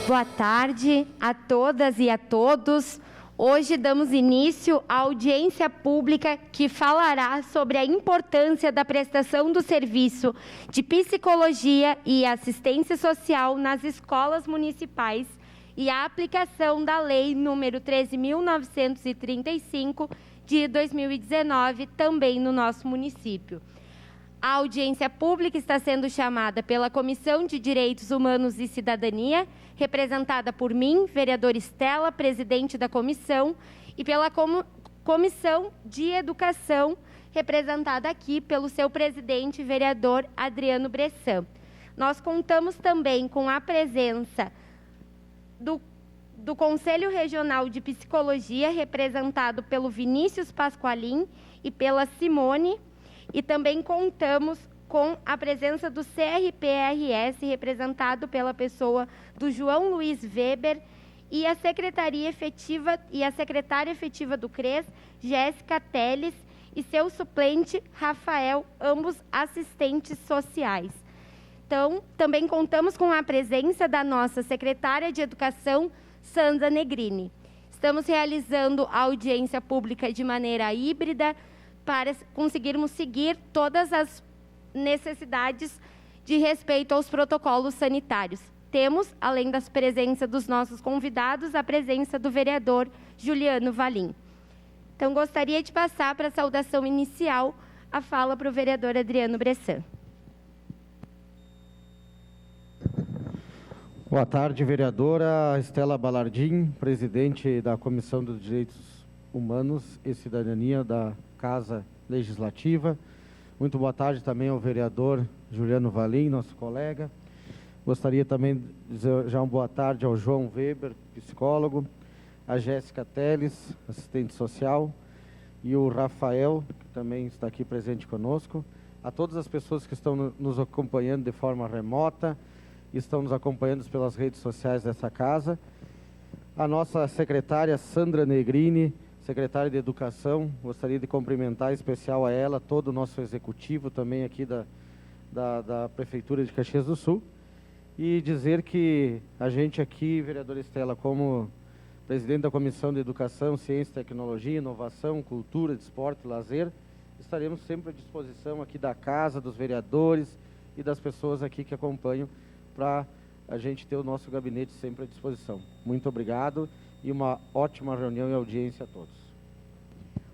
Boa tarde a todas e a todos. Hoje damos início à audiência pública que falará sobre a importância da prestação do serviço de psicologia e assistência social nas escolas municipais e a aplicação da Lei número 13.935 de 2019, também no nosso município. A audiência pública está sendo chamada pela Comissão de Direitos Humanos e Cidadania, representada por mim, vereadora Estela, presidente da comissão, e pela Comissão de Educação, representada aqui pelo seu presidente, vereador Adriano Bressan. Nós contamos também com a presença do Conselho Regional de Psicologia, representado pelo Vinícius Pasqualin e pela Simone, e também contamos com a presença do CRPRS, representado pela pessoa do João Luiz Weber, e a secretária efetiva do CRES, Jéssica Teles, e seu suplente, Rafael, ambos assistentes sociais. Então, também contamos com a presença da nossa secretária de Educação, Sandra Negrini. Estamos realizando a audiência pública de maneira híbrida, para conseguirmos seguir todas as necessidades de respeito aos protocolos sanitários. Temos, além da presença dos nossos convidados, a presença do vereador Juliano Valim. Então, gostaria de passar para a saudação inicial a fala para o vereador Adriano Bressan. Boa tarde, vereadora Estela Balardim, presidente da Comissão dos Direitos Humanos e Cidadania da Casa Legislativa. Muito boa tarde também ao vereador Juliano Valim, nosso colega. Gostaria também de dizer já uma boa tarde ao João Weber, psicólogo, a Jéssica Teles, assistente social, e o Rafael, que também está aqui presente conosco, a todas as pessoas que estão nos acompanhando de forma remota, estão nos acompanhando pelas redes sociais dessa casa, a nossa secretária Sandra Negrini, secretária de Educação. Gostaria de cumprimentar em especial a ela, todo o nosso executivo também aqui da Prefeitura de Caxias do Sul, e dizer que a gente aqui, vereadora Estela, como presidente da Comissão de Educação, Ciência, Tecnologia, Inovação, Cultura, Desporto e Lazer, estaremos sempre à disposição aqui da casa, dos vereadores e das pessoas aqui que acompanham, para a gente ter o nosso gabinete sempre à disposição. Muito obrigado e uma ótima reunião e audiência a todos.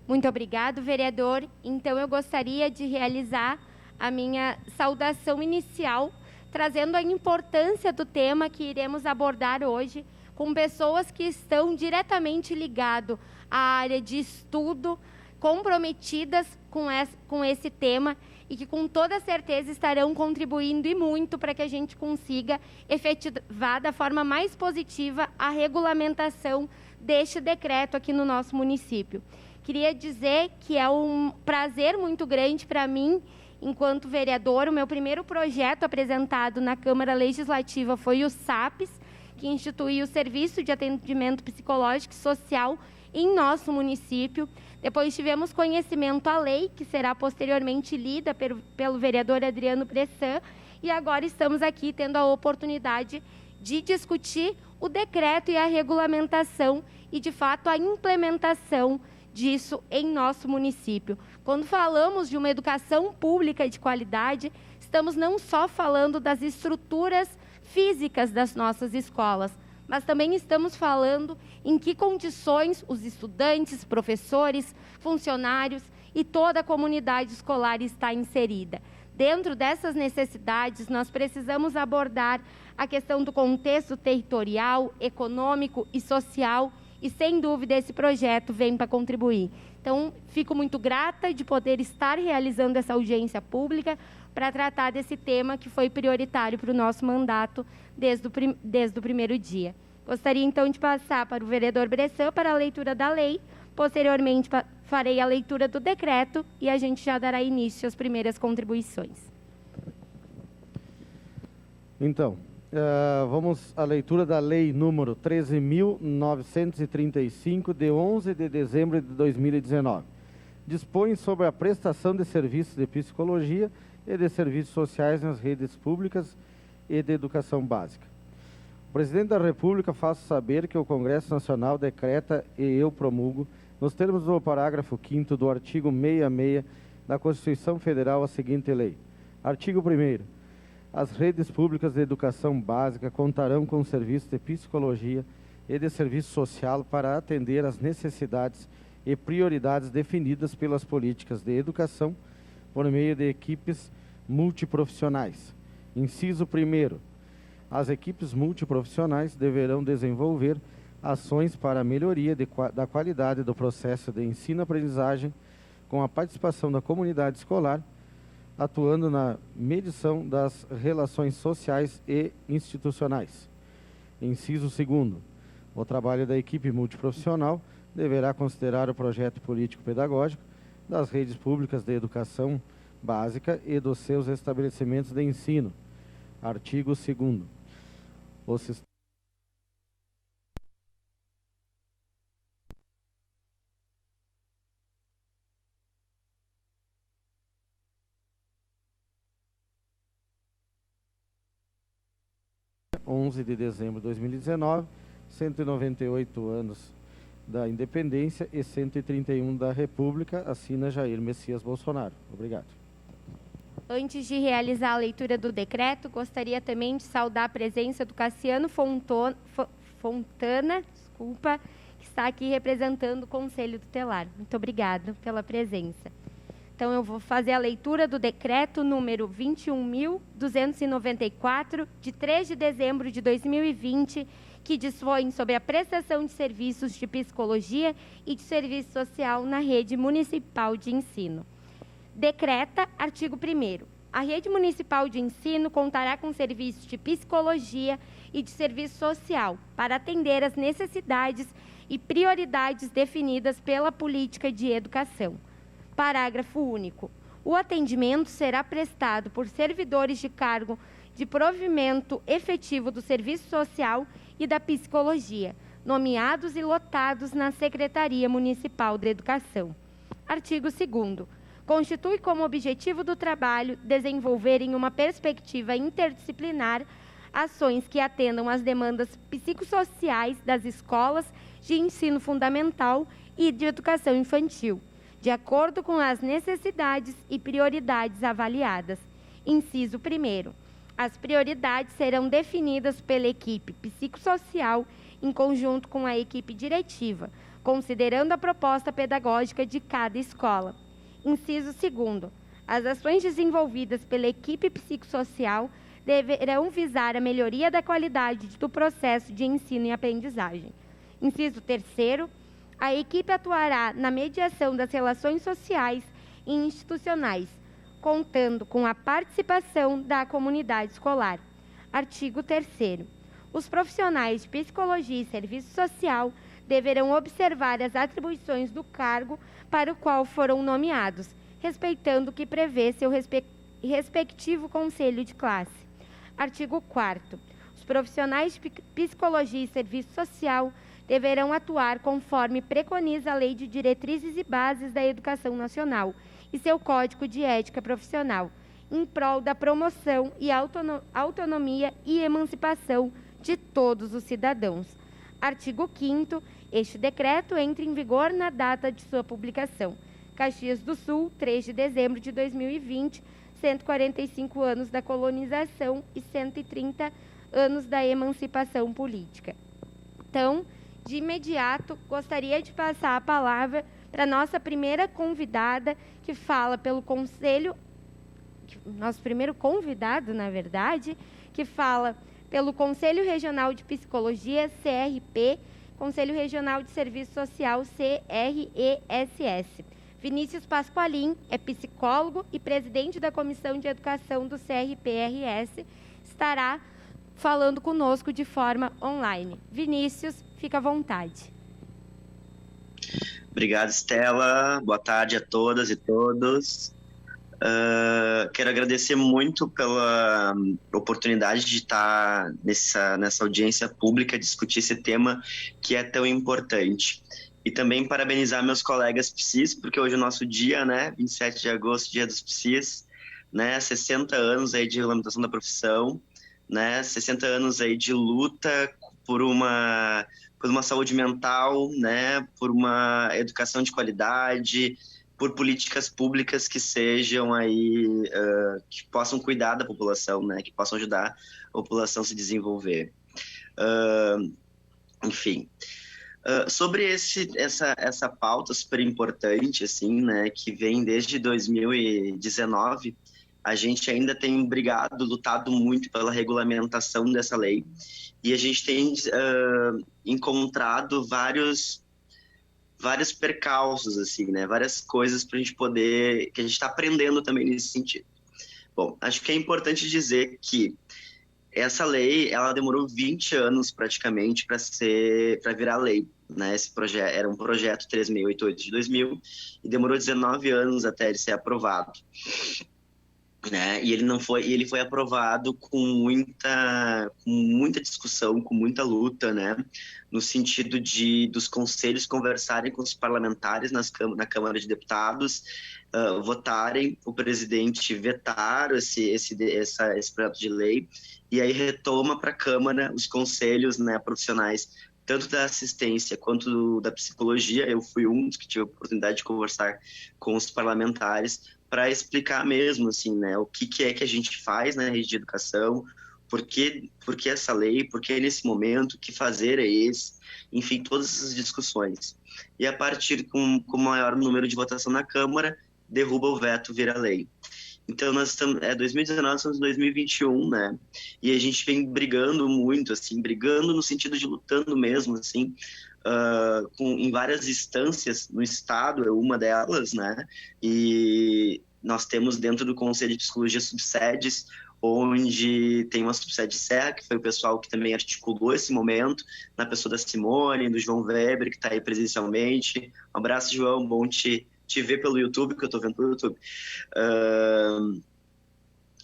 Muito obrigado, vereador. Então, eu gostaria de realizar a minha saudação inicial, trazendo a importância do tema que iremos abordar hoje, com pessoas que estão diretamente ligadas à área de estudo, comprometidas com esse tema, e que com toda certeza estarão contribuindo e muito para que a gente consiga efetivar da forma mais positiva a regulamentação deste decreto aqui no nosso município. Queria dizer que é um prazer muito grande para mim, enquanto vereador. O meu primeiro projeto apresentado na Câmara Legislativa foi o SAPS, que instituiu o Serviço de Atendimento Psicológico e Social em nosso município. Depois tivemos conhecimento à lei, que será posteriormente lida pelo vereador Adriano Bressan, e agora estamos aqui tendo a oportunidade de discutir o decreto e a regulamentação e, de fato, a implementação disso em nosso município. Quando falamos de uma educação pública de qualidade, estamos não só falando das estruturas físicas das nossas escolas, mas também estamos falando em que condições os estudantes, professores, funcionários e toda a comunidade escolar está inserida. Dentro dessas necessidades, nós precisamos abordar a questão do contexto territorial, econômico e social, e sem dúvida esse projeto vem para contribuir. Então, fico muito grata de poder estar realizando essa audiência pública para tratar desse tema que foi prioritário para o nosso mandato desde o primeiro dia. Gostaria, então, de passar para o vereador Bressan para a leitura da lei. Posteriormente, farei a leitura do decreto e a gente já dará início às primeiras contribuições. Então, vamos à leitura da lei número 13.935, de 11 de dezembro de 2019. Dispõe sobre a prestação de serviços de psicologia e de serviços sociais nas redes públicas e de educação básica. Presidente da República, faço saber que o Congresso Nacional decreta e eu promulgo, nos termos do parágrafo 5º do artigo 66 da Constituição Federal, a seguinte lei. Artigo 1º. As redes públicas de educação básica contarão com serviços de psicologia e de serviço social para atender às necessidades e prioridades definidas pelas políticas de educação por meio de equipes multiprofissionais. Inciso 1º. As equipes multiprofissionais deverão desenvolver ações para a melhoria da qualidade do processo de ensino-aprendizagem com a participação da comunidade escolar, atuando na medição das relações sociais e institucionais. Inciso 2º. O trabalho da equipe multiprofissional deverá considerar o projeto político-pedagógico das redes públicas de educação básica e dos seus estabelecimentos de ensino. Artigo 2º. O sistema de dezembro de 2019, 198 anos da independência e 131 da República, assina Jair Messias Bolsonaro. Obrigado. Antes de realizar a leitura do decreto, gostaria também de saudar a presença do Cassiano Fontana, que está aqui representando o Conselho Tutelar. Muito obrigado pela presença. Então, eu vou fazer a leitura do decreto número 21.294, de 3 de dezembro de 2020, que dispõe sobre a prestação de serviços de psicologia e de serviço social na rede municipal de ensino. Decreta, artigo 1º. A rede municipal de ensino contará com serviços de psicologia e de serviço social para atender às necessidades e prioridades definidas pela política de educação. Parágrafo único. O atendimento será prestado por servidores de cargo de provimento efetivo do serviço social e da psicologia, nomeados e lotados na Secretaria Municipal de Educação. Artigo 2º. Constitui como objetivo do trabalho desenvolver em uma perspectiva interdisciplinar ações que atendam às demandas psicossociais das escolas de ensino fundamental e de educação infantil, de acordo com as necessidades e prioridades avaliadas. Inciso 1º. As prioridades serão definidas pela equipe psicossocial em conjunto com a equipe diretiva, considerando a proposta pedagógica de cada escola. Inciso 2º. As ações desenvolvidas pela equipe psicossocial deverão visar a melhoria da qualidade do processo de ensino e aprendizagem. Inciso 3º. A equipe atuará na mediação das relações sociais e institucionais, contando com a participação da comunidade escolar. Artigo 3º. Os profissionais de psicologia e serviço social deverão observar as atribuições do cargo para o qual foram nomeados, respeitando o que prevê seu respectivo conselho de classe. Artigo 4º. Os profissionais de psicologia e serviço social deverão atuar conforme preconiza a Lei de Diretrizes e Bases da Educação Nacional e seu Código de Ética Profissional, em prol da promoção e autonomia e emancipação de todos os cidadãos. Artigo 5º. Este decreto entra em vigor na data de sua publicação. Caxias do Sul, 3 de dezembro de 2020, 145 anos da colonização e 130 anos da emancipação política. Então, de imediato, gostaria de passar a palavra para a nossa primeira convidada, que fala pelo Conselho, nosso primeiro convidado, na verdade, que fala pelo Conselho Regional de Psicologia, CRP, Conselho Regional de Serviço Social, CRESS. Vinícius Pasqualin é psicólogo e presidente da Comissão de Educação do CRPRS, estará falando conosco de forma online. Vinícius, fica à vontade. Obrigado, Estela. Boa tarde a todas e todos. Quero agradecer muito pela oportunidade de estar nessa audiência pública, discutir esse tema que é tão importante. E também parabenizar meus colegas PSIs, porque hoje é o nosso dia, né? 27 de agosto, dia dos PSIs, né? 60 anos aí de regulamentação da profissão. né? 60 anos aí de luta por uma saúde mental, né? Por uma educação de qualidade, por políticas públicas que sejam aí, que possam cuidar da população, né? Que possam ajudar a população a se desenvolver. Enfim, sobre essa pauta super importante, assim, né? Que vem desde 2019, a gente ainda tem lutado muito pela regulamentação dessa lei, e a gente tem encontrado vários percalços, assim, né? Várias coisas para a gente poder, que a gente está aprendendo também nesse sentido. Bom, acho que é importante dizer que essa lei, ela demorou 20 anos praticamente para virar lei, né? Esse projeto era um projeto 3688 de 2000 e demorou 19 anos até ele ser aprovado, né? E ele foi aprovado com muita discussão, com muita luta, né? No sentido dos conselhos conversarem com os parlamentares na Câmara de Deputados, votarem, o presidente vetar esse projeto de lei, e aí retoma para a Câmara os conselhos, né, profissionais, tanto da assistência quanto da psicologia. Eu fui um dos que tive a oportunidade de conversar com os parlamentares para explicar mesmo, assim, né, o que é que a gente faz na rede de educação, por que essa lei, por que nesse momento, que fazer é esse, enfim, todas essas discussões. E a partir com o maior número de votação na Câmara, derruba o veto, vira lei. Então, nós estamos, 2019, estamos em 2021, né? E a gente vem brigando muito, assim, brigando no sentido de lutando mesmo, assim, em várias instâncias no Estado, é uma delas, né? E nós temos dentro do Conselho de Psicologia subsedes, onde tem uma subsede Serra, que foi o pessoal que também articulou esse momento, na pessoa da Simone, do João Weber, que está aí presencialmente. Um abraço, João, bom te ver pelo YouTube, que eu estou vendo pelo YouTube.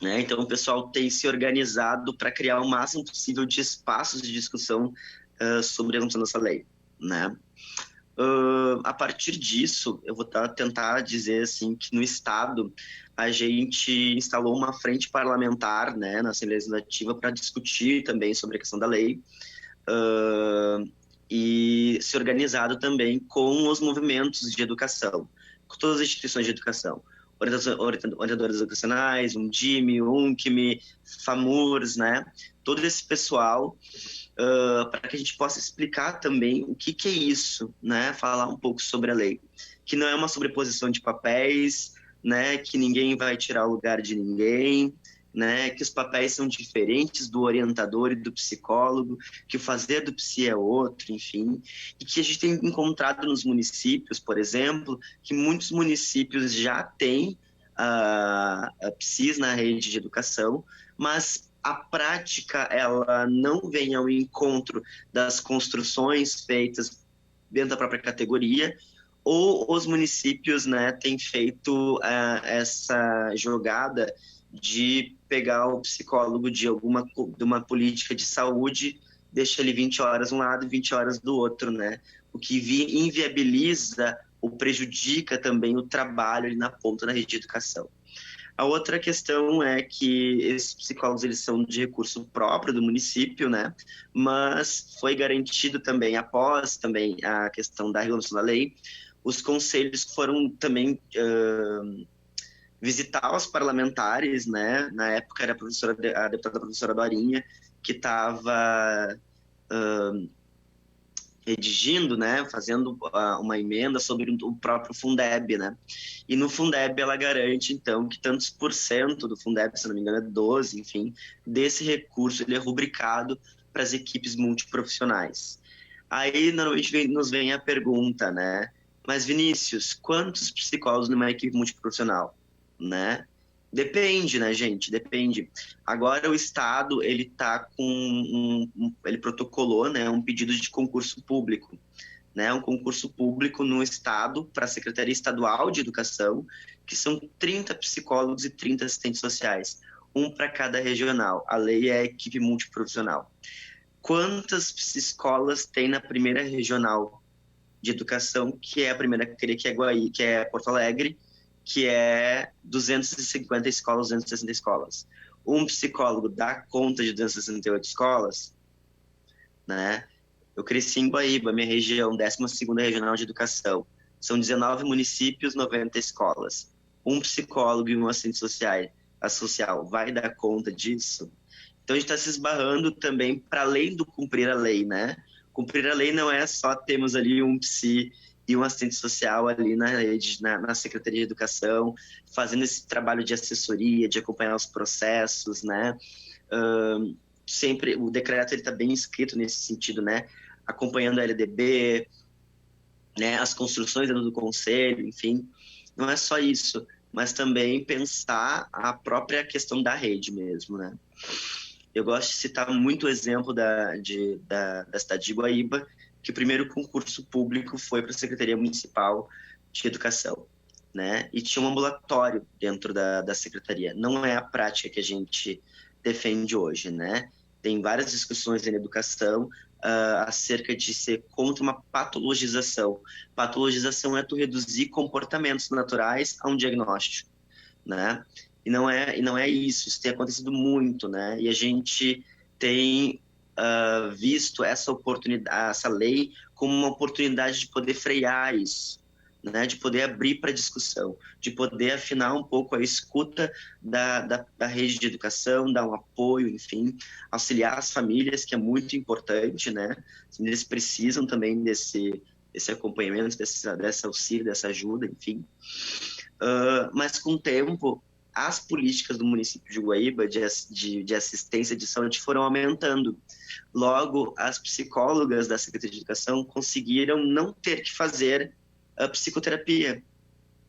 Né? Então, o pessoal tem se organizado para criar o máximo possível de espaços de discussão sobre a função dessa lei, né? A partir disso, eu vou tentar dizer assim que no Estado a gente instalou uma frente parlamentar, né, na Assembleia Legislativa para discutir também sobre a questão da lei, e se organizado também com os movimentos de educação, com todas as instituições de educação, orientadores educacionais, Undime, UNCME, FAMURS, né, todo esse pessoal, para que a gente possa explicar também o que é isso, né? Falar um pouco sobre a lei, que não é uma sobreposição de papéis, né? Que ninguém vai tirar o lugar de ninguém, né? Que os papéis são diferentes do orientador e do psicólogo, que o fazer do psi é outro, enfim, e que a gente tem encontrado nos municípios, por exemplo, que muitos municípios já têm a psis na rede de educação, mas a prática, ela não vem ao encontro das construções feitas dentro da própria categoria, ou os municípios, né, têm feito essa jogada de pegar o psicólogo de uma política de saúde, deixa ele 20 horas de um lado e 20 horas do outro, né? O que inviabiliza ou prejudica também o trabalho ali na ponta da rede de educação. A outra questão é que esses psicólogos, eles são de recurso próprio do município, né? Mas foi garantido também, após também a questão da regulamentação da lei, os conselhos foram também visitar os parlamentares, né? Na época era a deputada professora Dorinha, que estava redigindo, né, fazendo uma emenda sobre o próprio Fundeb, né, e no Fundeb ela garante, então, que tantos por cento do Fundeb, se não me engano é 12, enfim, desse recurso ele é rubricado para as equipes multiprofissionais. Aí, normalmente, nos vem a pergunta, né, mas Vinícius, quantos psicólogos numa equipe multiprofissional, né? Depende, né, gente? Depende. Agora o Estado, ele tá com ele protocolou, né, um pedido de concurso público, né? Um concurso público no Estado para a Secretaria Estadual de Educação, que são 30 psicólogos e 30 assistentes sociais, um para cada regional. A lei é equipe multiprofissional. Quantas escolas tem na primeira regional de educação, que é a primeira, que é Guaí, que é Porto Alegre, que é 250 escolas, 260 escolas. um psicólogo dá conta de 268 escolas, né? Eu cresci em Guaíba, minha região, 12ª Regional de Educação. São 19 municípios, 90 escolas. Um psicólogo e um assistente social vai dar conta disso? Então, a gente está se esbarrando também para além do cumprir a lei, né? Cumprir a lei não é só termos ali um psi e um assistente social ali na rede, na Secretaria de Educação, fazendo esse trabalho de assessoria, de acompanhar os processos, né? Sempre o decreto está bem escrito nesse sentido, né? Acompanhando a LDB, né? As construções dentro do conselho, enfim. Não é só isso, mas também pensar a própria questão da rede mesmo, né? Eu gosto de citar muito o exemplo da cidade de Guaíba, que o primeiro concurso público foi para a Secretaria Municipal de Educação, né? E tinha um ambulatório dentro da secretaria. Não é a prática que a gente defende hoje, né? Tem várias discussões em educação acerca de ser contra uma patologização. Patologização é tu reduzir comportamentos naturais a um diagnóstico, né? E não é isso tem acontecido muito, né? E a gente tem visto essa oportunidade, essa lei, como uma oportunidade de poder frear isso, né? De poder abrir para discussão, de poder afinar um pouco a escuta da rede de educação, dar um apoio, enfim, auxiliar as famílias, que é muito importante, né? As famílias precisam também desse acompanhamento, desse auxílio, dessa ajuda, enfim. Mas com o tempo, as políticas do município de Guaíba de assistência de saúde foram aumentando. Logo, as psicólogas da Secretaria de Educação conseguiram não ter que fazer a psicoterapia.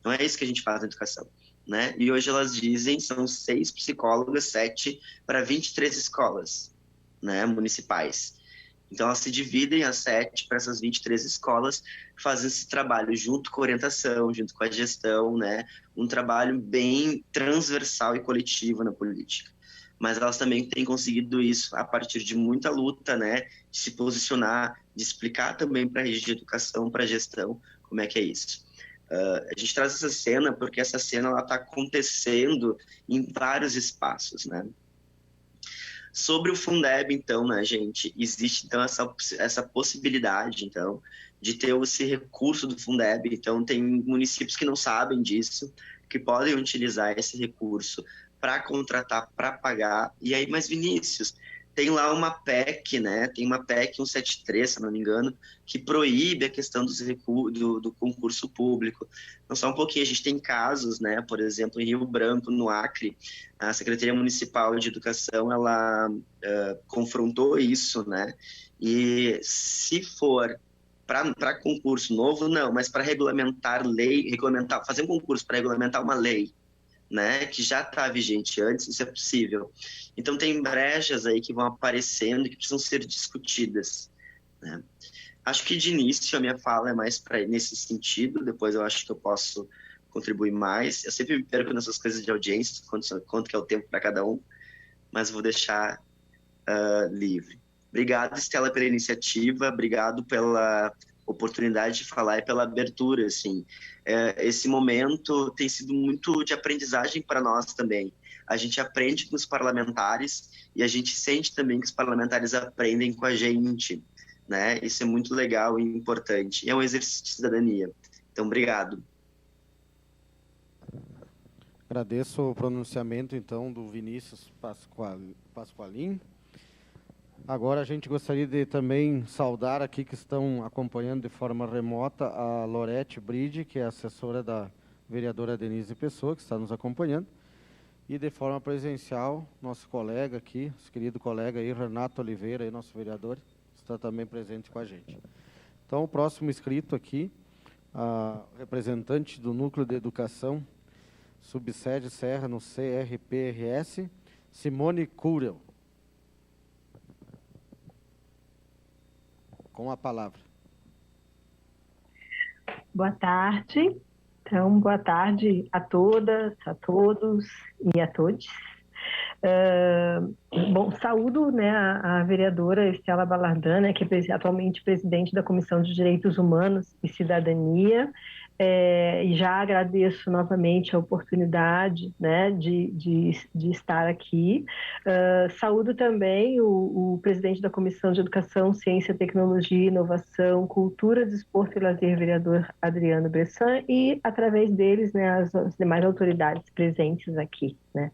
Não é isso que a gente faz na educação, né? E hoje elas dizem, são 6 psicólogas, 7 para 23 escolas, né, municipais. Então, elas se dividem as 7 para essas 23 escolas, fazem esse trabalho junto com a orientação, junto com a gestão, né? Um trabalho bem transversal e coletivo na política. Mas elas também têm conseguido isso a partir de muita luta, né? De se posicionar, de explicar também para a rede de educação, para a gestão, como é que é isso. A gente traz essa cena porque essa cena está acontecendo em vários espaços, né? Sobre o Fundeb, então, né, gente, existe então essa possibilidade, então, de ter esse recurso do Fundeb. Então, tem municípios que não sabem disso, que podem utilizar esse recurso para contratar, para pagar. E aí, mas Vinícius, tem lá uma PEC, né? Tem uma PEC 173, se não me engano, que proíbe a questão do concurso público. Então, só um pouquinho, a gente tem casos, né? Por exemplo, em Rio Branco, no Acre, a Secretaria Municipal de Educação, ela confrontou isso, né? E se for para concurso novo, não, mas para regulamentar lei, fazer um concurso para regulamentar uma lei, né, que já está vigente antes, isso é possível. Então, tem brechas aí que vão aparecendo e que precisam ser discutidas, né? Acho que, de início, a minha fala é mais nesse sentido, depois eu acho que eu posso contribuir mais. Eu sempre me perco nessas coisas de audiência, quanto que é o tempo para cada um, mas vou deixar livre. Obrigado, Estela, pela iniciativa, obrigado pela oportunidade de falar e pela abertura, assim. Esse momento tem sido muito de aprendizagem para nós também. A gente aprende com os parlamentares e a gente sente também que os parlamentares aprendem com a gente, né? Isso é muito legal e importante. É um exercício de cidadania. Então, obrigado. Agradeço o pronunciamento, então, do Vinícius Pasqualin. Agora a gente gostaria de também saudar aqui que estão acompanhando de forma remota a Lorete Bride, que é assessora da vereadora Denise Pessoa, que está nos acompanhando, e de forma presencial, nosso colega aqui, nosso querido colega aí, Renato Oliveira, aí, nosso vereador, está também presente com a gente. Então, o próximo inscrito aqui, a representante do Núcleo de Educação, subsede Serra no CRPRS, Simone Curel. Com a palavra. Boa tarde. Então, boa tarde a todas, a todos e a todos. Bom, saúdo, né, a vereadora Estela Balardan, né, que é atualmente presidente da Comissão de Direitos Humanos e Cidadania, E já agradeço novamente a oportunidade, né, de estar aqui. Saúdo também o presidente da Comissão de Educação, Ciência, Tecnologia, Inovação, Cultura, Desporto e Lazer, vereador Adriano Bressan, e, através deles, né, as demais autoridades presentes aqui, né.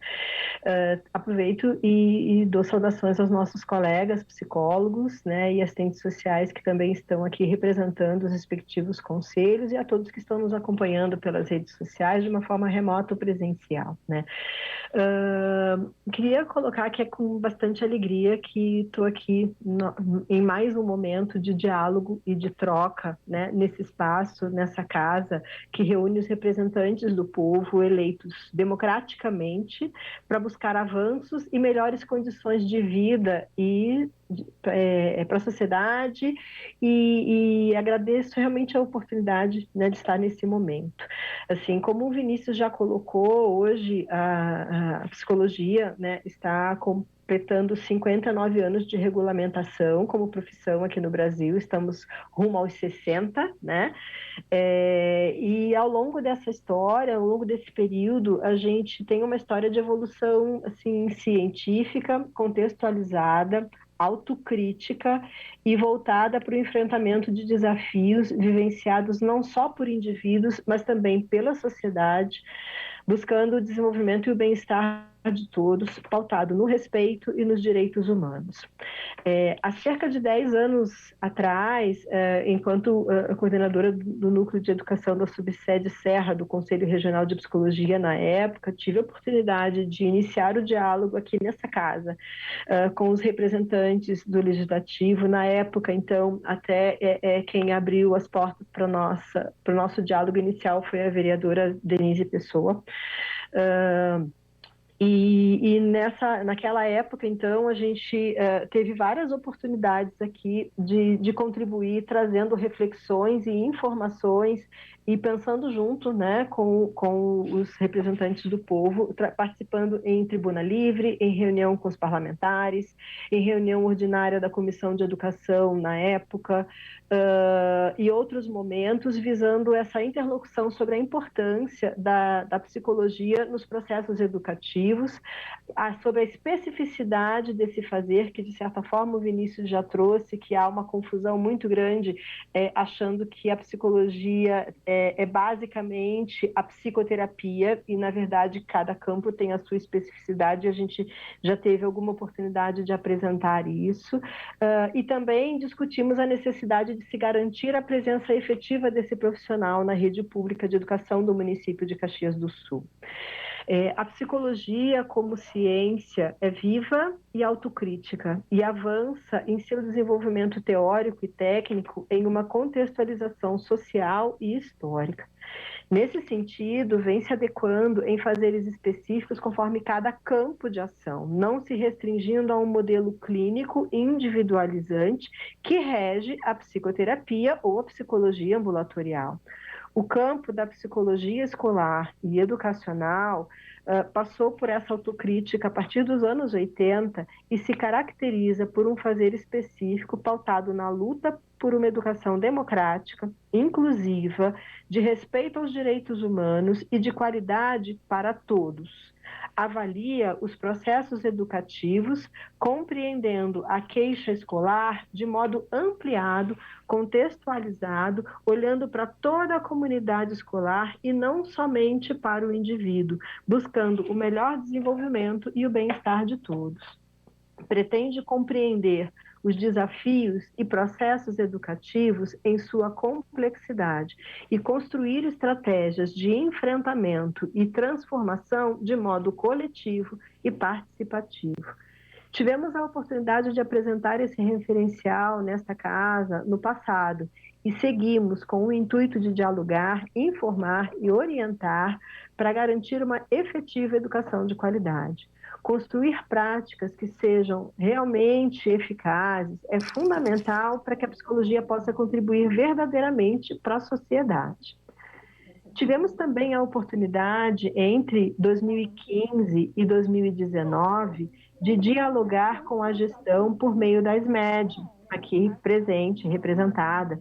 Aproveito e dou saudações aos nossos colegas psicólogos, né, e assistentes sociais que também estão aqui representando os respectivos conselhos, e a todos que estão nos acompanhando pelas redes sociais de uma forma remota ou presencial, né. Queria colocar que é com bastante alegria que estou aqui em mais um momento de diálogo e de troca, né, nesse espaço, nessa casa que reúne os representantes do povo eleitos democraticamente para buscar avanços e melhores condições de vida e para a sociedade, e agradeço realmente a oportunidade, né, de estar nesse momento. Assim, como o Vinícius já colocou, hoje a psicologia, né, está completando 59 anos de regulamentação como profissão aqui no Brasil, estamos rumo aos 60, né? E ao longo dessa história, ao longo desse período, a gente tem uma história de evolução, assim, científica, contextualizada, autocrítica e voltada para o enfrentamento de desafios vivenciados não só por indivíduos, mas também pela sociedade, buscando o desenvolvimento e o bem-estar de todos, pautado no respeito e nos direitos humanos. Há cerca de 10 anos atrás, enquanto coordenadora do Núcleo de Educação da Subsede Serra do Conselho Regional de Psicologia, na época, tive a oportunidade de iniciar o diálogo aqui nessa casa, com os representantes do Legislativo. Na época, então, até quem abriu as portas para o nosso diálogo inicial foi a vereadora Denise Pessoa. Naquela época, então, a gente teve várias oportunidades aqui de contribuir, trazendo reflexões e informações e pensando junto, né, com os representantes do povo, participando em tribuna livre, em reunião com os parlamentares, em reunião ordinária da Comissão de Educação na época, e outros momentos, visando essa interlocução sobre a importância da psicologia nos processos educativos, sobre a especificidade desse fazer, que de certa forma o Vinícius já trouxe, que há uma confusão muito grande, achando que a psicologia é basicamente a psicoterapia, e na verdade cada campo tem a sua especificidade, e a gente já teve alguma oportunidade de apresentar isso, e também discutimos a necessidade de se garantir a presença efetiva desse profissional na rede pública de educação do município de Caxias do Sul. A psicologia, como ciência, é viva e autocrítica e avança em seu desenvolvimento teórico e técnico em uma contextualização social e histórica. Nesse sentido, vem se adequando em fazeres específicos conforme cada campo de ação, não se restringindo a um modelo clínico individualizante que rege a psicoterapia ou a psicologia ambulatorial. O campo da psicologia escolar e educacional passou por essa autocrítica a partir dos anos 80 e se caracteriza por um fazer específico pautado na luta por uma educação democrática, inclusiva, de respeito aos direitos humanos e de qualidade para todos. Avalia os processos educativos, compreendendo a queixa escolar de modo ampliado, contextualizado, olhando para toda a comunidade escolar e não somente para o indivíduo, buscando o melhor desenvolvimento e o bem-estar de todos. Pretende compreender os desafios e processos educativos em sua complexidade e construir estratégias de enfrentamento e transformação de modo coletivo e participativo. Tivemos a oportunidade de apresentar esse referencial nesta casa no passado e seguimos com o intuito de dialogar, informar e orientar para garantir uma efetiva educação de qualidade. Construir práticas que sejam realmente eficazes é fundamental para que a psicologia possa contribuir verdadeiramente para a sociedade. Tivemos também a oportunidade, entre 2015 e 2019, de dialogar com a gestão por meio da SMED, aqui presente, representada,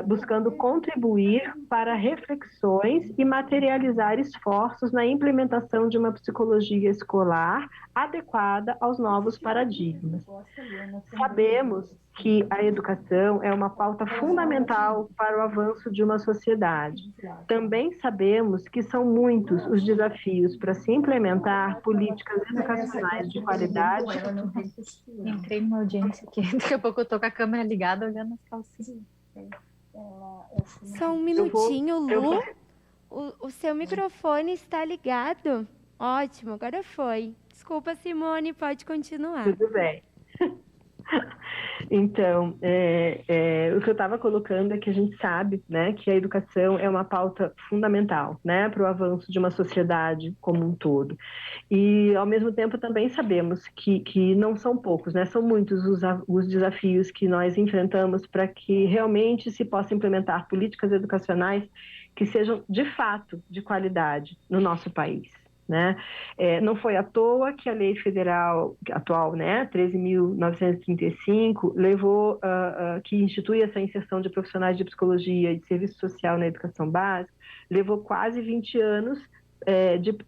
buscando contribuir para reflexões e materializar esforços na implementação de uma psicologia escolar adequada aos novos paradigmas. Sabemos que a educação é uma pauta fundamental para o avanço de uma sociedade. Também sabemos que são muitos os desafios para se implementar políticas educacionais de qualidade. Entrei numa audiência aqui, daqui a pouco eu estou com a câmera ligada olhando as calcinhas. Só um minutinho, Lu. O seu microfone está ligado. Ótimo, agora foi. Desculpa, Simone, pode continuar. Tudo bem. Então, o que eu estava colocando é que a gente sabe, né, que a educação é uma pauta fundamental, né, para o avanço de uma sociedade como um todo. E, ao mesmo tempo, também sabemos que não são poucos, né, são muitos os desafios que nós enfrentamos para que realmente se possa implementar políticas educacionais que sejam, de fato, de qualidade no nosso país. Né? Não foi à toa que a lei federal atual, né, 13.935, levou, que institui essa inserção de profissionais de psicologia e de serviço social na educação básica, levou quase 20 anos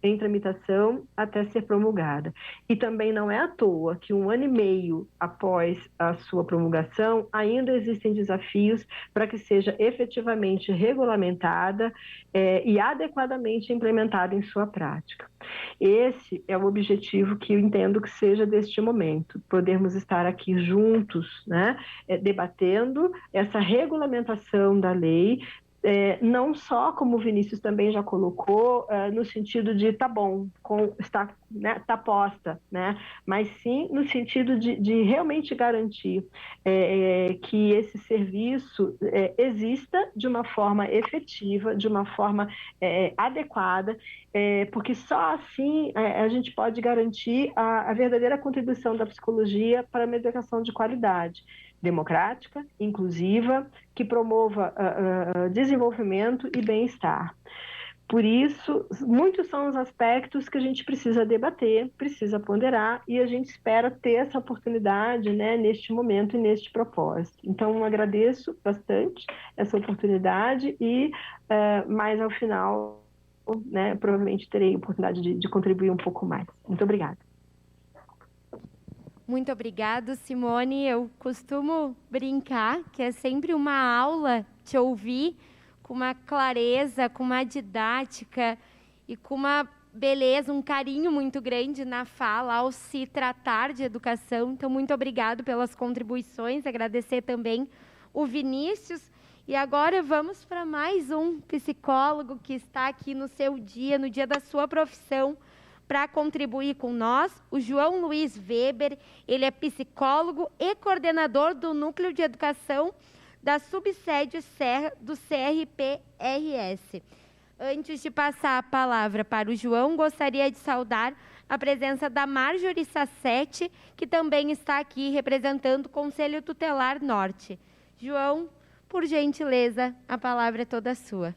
em tramitação até ser promulgada. E também não é à toa que 1 ano e meio após a sua promulgação, ainda existem desafios para que seja efetivamente regulamentada e adequadamente implementada em sua prática. Esse é o objetivo que eu entendo que seja deste momento, podermos estar aqui juntos, né, debatendo essa regulamentação da lei, não só, como o Vinícius também já colocou, no sentido de tá bom, está, né, tá posta, né, mas sim no sentido de realmente garantir que esse serviço exista de uma forma efetiva, de uma forma adequada, porque só assim a gente pode garantir a verdadeira contribuição da psicologia para uma educação de qualidade, democrática, inclusiva, que promova desenvolvimento e bem-estar. Por isso, muitos são os aspectos que a gente precisa debater, precisa ponderar, e a gente espera ter essa oportunidade, né, neste momento e neste propósito. Então, agradeço bastante essa oportunidade e, mais ao final, né, provavelmente terei a oportunidade de contribuir um pouco mais. Muito obrigada. Muito obrigado, Simone. Eu costumo brincar que é sempre uma aula te ouvir com uma clareza, com uma didática e com uma beleza, um carinho muito grande na fala ao se tratar de educação. Então, muito obrigado pelas contribuições. Agradecer também o Vinícius. E agora vamos para mais um psicólogo que está aqui no seu dia, no dia da sua profissão, para contribuir com nós, o João Luiz Weber. Ele é psicólogo e coordenador do Núcleo de Educação da Subsede Serra do CRPRS. Antes de passar a palavra para o João, gostaria de saudar a presença da Marjorie Sassetti, que também está aqui representando o Conselho Tutelar Norte. João, por gentileza, a palavra é toda sua.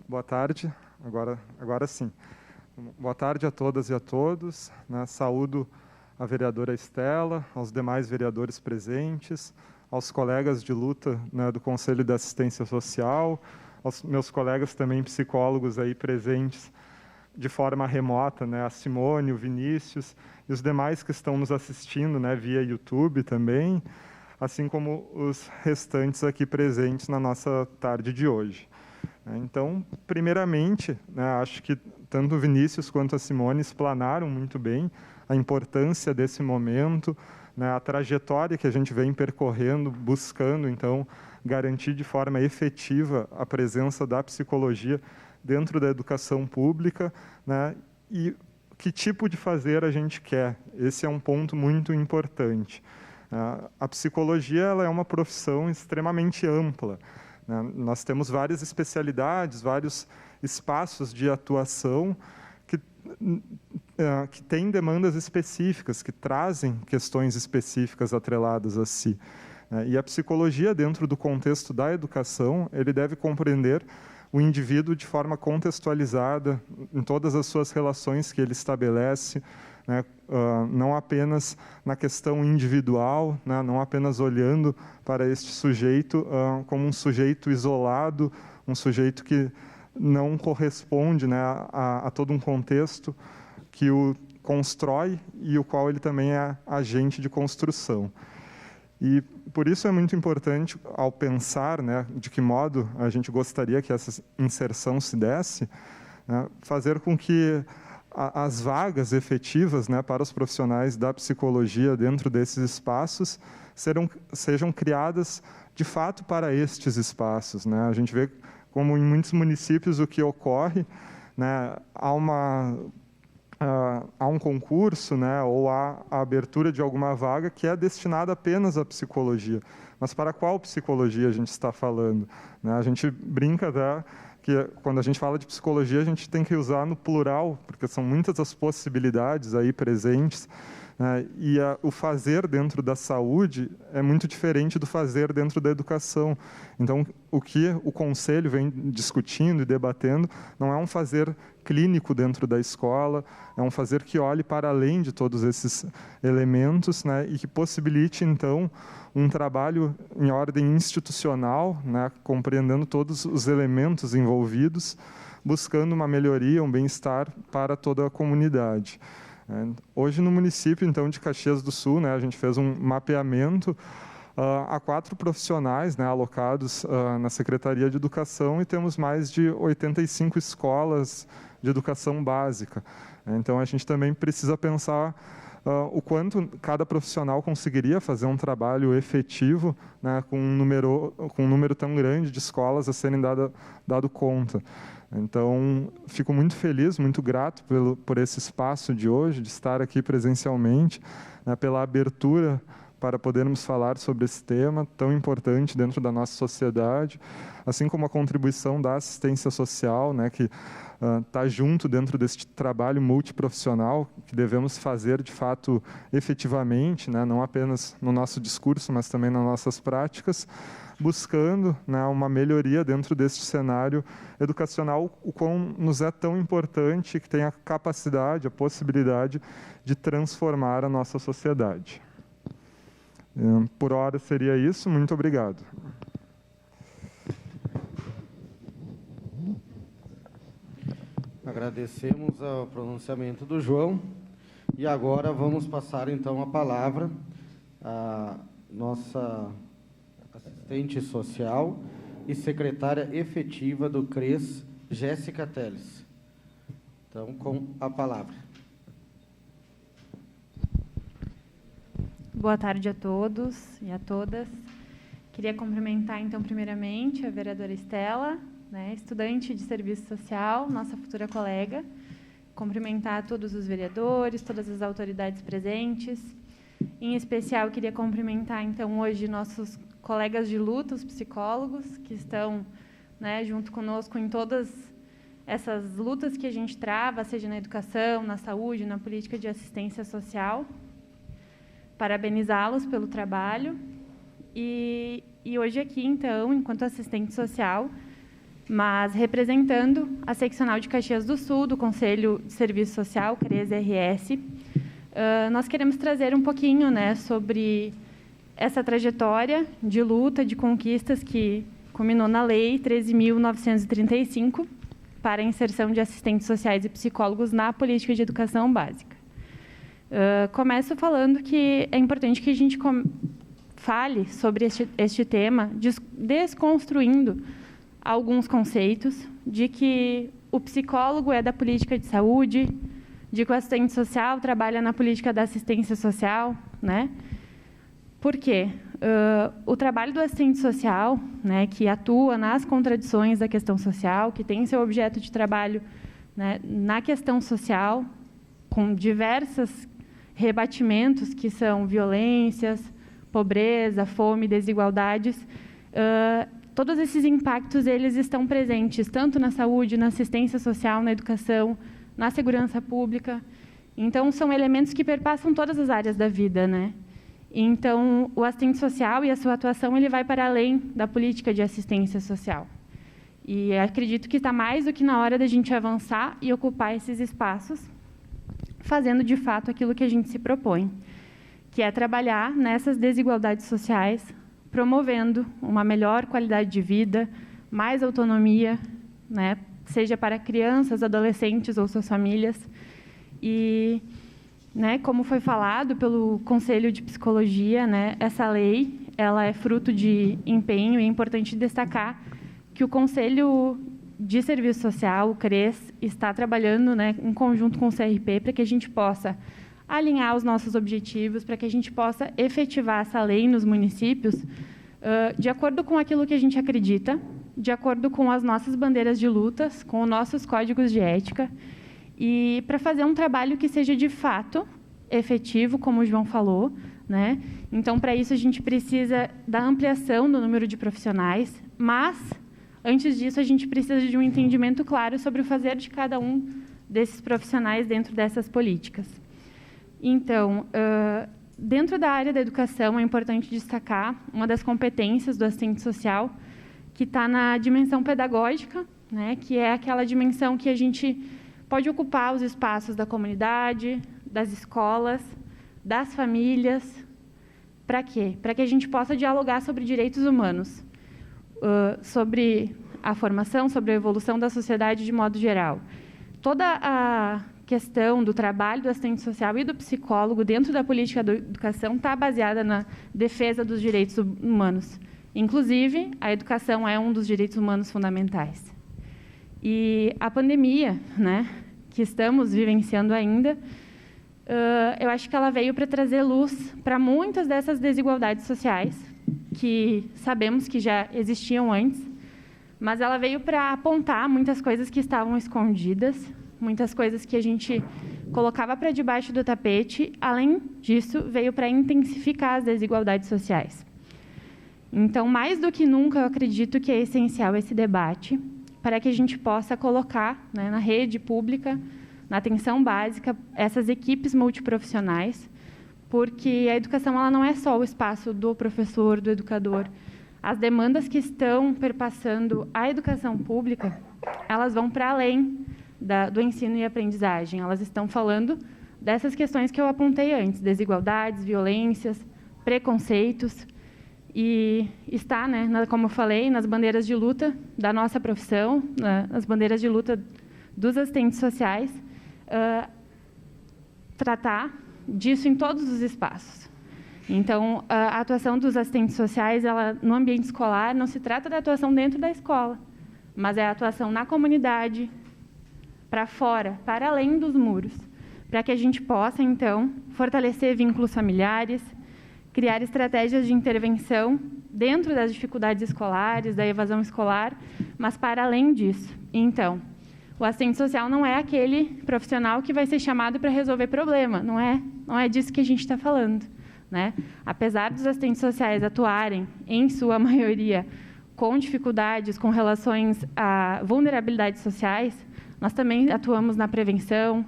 Boa tarde, agora sim. Boa tarde a todas e a todos. Né? Saúdo a vereadora Estela, aos demais vereadores presentes, aos colegas de luta, né, do Conselho de Assistência Social, aos meus colegas também psicólogos aí presentes de forma remota, né, a Simone, o Vinícius e os demais que estão nos assistindo, né, via YouTube também, assim como os restantes aqui presentes na nossa tarde de hoje. Então, primeiramente, né, acho que tanto o Vinícius quanto a Simone explanaram muito bem a importância desse momento, né, a trajetória que a gente vem percorrendo, buscando, então, garantir de forma efetiva a presença da psicologia dentro da educação pública, né, e que tipo de fazer a gente quer. Esse é um ponto muito importante. A psicologia ela é uma profissão extremamente ampla. Nós temos várias especialidades, vários espaços de atuação que têm demandas específicas, que trazem questões específicas atreladas a si. E a psicologia, dentro do contexto da educação, ele deve compreender o indivíduo de forma contextualizada em todas as suas relações que ele estabelece, né, não apenas na questão individual, né, não apenas olhando para este sujeito como um sujeito isolado, um sujeito que não corresponde, né, a todo um contexto que o constrói e o qual ele também é agente de construção. E por isso é muito importante, ao pensar, né, de que modo a gente gostaria que essa inserção se desse, né, fazer com que as vagas efetivas, né, para os profissionais da psicologia dentro desses espaços sejam criadas de fato para estes espaços, né? A gente vê como em muitos municípios o que ocorre, né, há um concurso, né, ou há a abertura de alguma vaga que é destinada apenas à psicologia. Mas para qual psicologia a gente está falando, né? A gente brinca que quando a gente fala de psicologia, a gente tem que usar no plural, porque são muitas as possibilidades aí presentes, né? E o fazer dentro da saúde é muito diferente do fazer dentro da educação. Então, o que o Conselho vem discutindo e debatendo não é um fazer clínico dentro da escola, é um fazer que olhe para além de todos esses elementos, né, e que possibilite, então, um trabalho em ordem institucional, né, compreendendo todos os elementos envolvidos, buscando uma melhoria, um bem-estar para toda a comunidade. Hoje, no município, então, de Caxias do Sul, né, a gente fez um mapeamento há 4 profissionais, né, alocados na Secretaria de Educação, e temos mais de 85 escolas de educação básica. Então, a gente também precisa pensar o quanto cada profissional conseguiria fazer um trabalho efetivo, né, com um número tão grande de escolas a serem dado conta. Então, fico muito feliz, muito grato por esse espaço de hoje, de estar aqui presencialmente, né, pela abertura para podermos falar sobre esse tema tão importante dentro da nossa sociedade, assim como a contribuição da assistência social, né, que está junto dentro deste trabalho multiprofissional que devemos fazer, de fato, efetivamente, né, não apenas no nosso discurso, mas também nas nossas práticas, buscando, né, uma melhoria dentro deste cenário educacional, o qual nos é tão importante, que tem a capacidade, a possibilidade de transformar a nossa sociedade. Por hora seria isso. Muito obrigado. Agradecemos o pronunciamento do João. E agora vamos passar, então, a palavra à nossa assistente social e secretária efetiva do CRES, Jéssica Teles. Então, com a palavra. Boa tarde a todos e a todas. Queria cumprimentar, então, primeiramente, a vereadora Estela, né, estudante de serviço social, nossa futura colega. Cumprimentar todos os vereadores, todas as autoridades presentes. Em especial, queria cumprimentar, então, hoje nossos colegas de luta, os psicólogos, que estão, né, junto conosco em todas essas lutas que a gente trava, seja na educação, na saúde, na política de assistência social. Parabenizá-los pelo trabalho. E hoje aqui, então, enquanto assistente social, mas representando a seccional de Caxias do Sul, do Conselho de Serviço Social, CRES-RS, nós queremos trazer um pouquinho, né, sobre essa trajetória de luta, de conquistas que culminou na Lei 13.935 para a inserção de assistentes sociais e psicólogos na política de educação básica. Começo falando que é importante que a gente fale sobre este tema, desconstruindo alguns conceitos de que o psicólogo é da política de saúde, de que o assistente social trabalha na política da assistência social, né? Por quê? O trabalho do assistente social, né, que atua nas contradições da questão social, que tem seu objeto de trabalho, né, na questão social, com diversos rebatimentos que são violências, pobreza, fome, desigualdades, todos esses impactos eles estão presentes tanto na saúde, na assistência social, na educação, na segurança pública. Então, são elementos que perpassam todas as áreas da vida, né? Então, o assistente social e a sua atuação ele vai para além da política de assistência social. E acredito que está mais do que na hora da gente avançar e ocupar esses espaços, fazendo, de fato, aquilo que a gente se propõe, que é trabalhar nessas desigualdades sociais, promovendo uma melhor qualidade de vida, mais autonomia, né, seja para crianças, adolescentes ou suas famílias. E, né, como foi falado pelo Conselho de Psicologia, né, essa lei ela é fruto de empenho, e é importante destacar que o Conselho de Serviço Social, o CRES, está trabalhando, né, em conjunto com o CRP para que a gente possa alinhar os nossos objetivos, para que a gente possa efetivar essa lei nos municípios de acordo com aquilo que a gente acredita, de acordo com as nossas bandeiras de lutas, com os nossos códigos de ética, e para fazer um trabalho que seja, de fato, efetivo, como o João falou, né? Então, para isso, a gente precisa da ampliação do número de profissionais, mas, antes disso, a gente precisa de um entendimento claro sobre o fazer de cada um desses profissionais dentro dessas políticas. Então, dentro da área da educação, é importante destacar uma das competências do assistente social, que está na dimensão pedagógica, né, que é aquela dimensão que a gente pode ocupar os espaços da comunidade, das escolas, das famílias. Para quê? Para que a gente possa dialogar sobre direitos humanos, sobre a formação, sobre a evolução da sociedade de modo geral. Toda a questão do trabalho do assistente social e do psicólogo dentro da política da educação está baseada na defesa dos direitos humanos. Inclusive, a educação é um dos direitos humanos fundamentais. E a pandemia, né, que estamos vivenciando ainda, eu acho que ela veio para trazer luz para muitas dessas desigualdades sociais, que sabemos que já existiam antes, mas ela veio para apontar muitas coisas que estavam escondidas, muitas coisas que a gente colocava para debaixo do tapete. Além disso, veio para intensificar as desigualdades sociais. Então, mais do que nunca, eu acredito que é essencial esse debate para que a gente possa colocar, né, na rede pública, na atenção básica, essas equipes multiprofissionais, porque a educação ela não é só o espaço do professor, do educador. As demandas que estão perpassando a educação pública, elas vão para além do ensino e aprendizagem. Elas estão falando dessas questões que eu apontei antes, desigualdades, violências, preconceitos, e está, né, como eu falei, nas bandeiras de luta da nossa profissão, nas bandeiras de luta dos assistentes sociais, tratar disso em todos os espaços. Então, a atuação dos assistentes sociais, ela, no ambiente escolar, não se trata da atuação dentro da escola, mas é a atuação na comunidade, para fora, para além dos muros, para que a gente possa, então, fortalecer vínculos familiares, criar estratégias de intervenção dentro das dificuldades escolares, da evasão escolar, mas para além disso. Então, o assistente social não é aquele profissional que vai ser chamado para resolver problema, não é disso que a gente está falando, né? Apesar dos assistentes sociais atuarem, em sua maioria, com dificuldades, com relações a vulnerabilidades sociais, nós também atuamos na prevenção,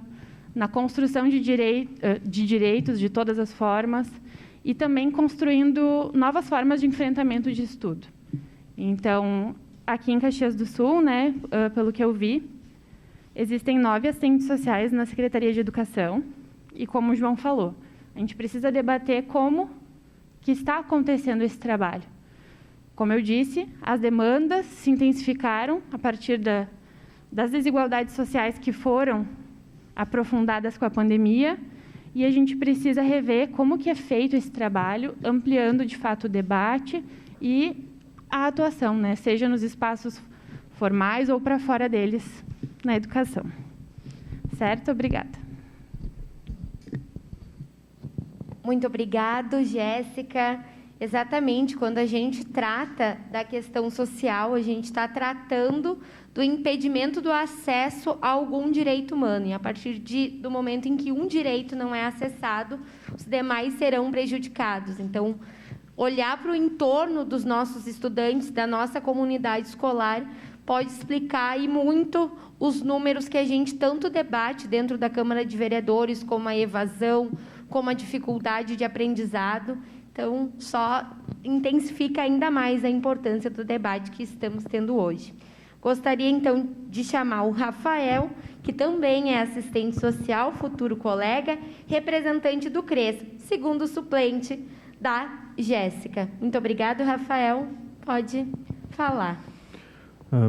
na construção de direitos de todas as formas e também construindo novas formas de enfrentamento de estudo. Então, aqui em Caxias do Sul, né, pelo que eu vi, existem 9 assistentes sociais na Secretaria de Educação e, como o João falou, a gente precisa debater como que está acontecendo esse trabalho. Como eu disse, as demandas se intensificaram a partir das desigualdades sociais que foram aprofundadas com a pandemia, e a gente precisa rever como que é feito esse trabalho, ampliando, de fato, o debate e a atuação, né, seja nos espaços formais ou para fora deles, na educação. Certo? Obrigada. Muito obrigado, Jéssica. Exatamente, quando a gente trata da questão social, a gente está tratando do impedimento do acesso a algum direito humano. E, a partir do momento em que um direito não é acessado, os demais serão prejudicados. Então, olhar para o entorno dos nossos estudantes, da nossa comunidade escolar, pode explicar e muito os números que a gente tanto debate dentro da Câmara de Vereadores, como a evasão, como a dificuldade de aprendizado. Então, só intensifica ainda mais a importância do debate que estamos tendo hoje. Gostaria, então, de chamar o Rafael, que também é assistente social, futuro colega, representante do CRES, segundo suplente da Jéssica. Muito obrigado, Rafael. Pode falar.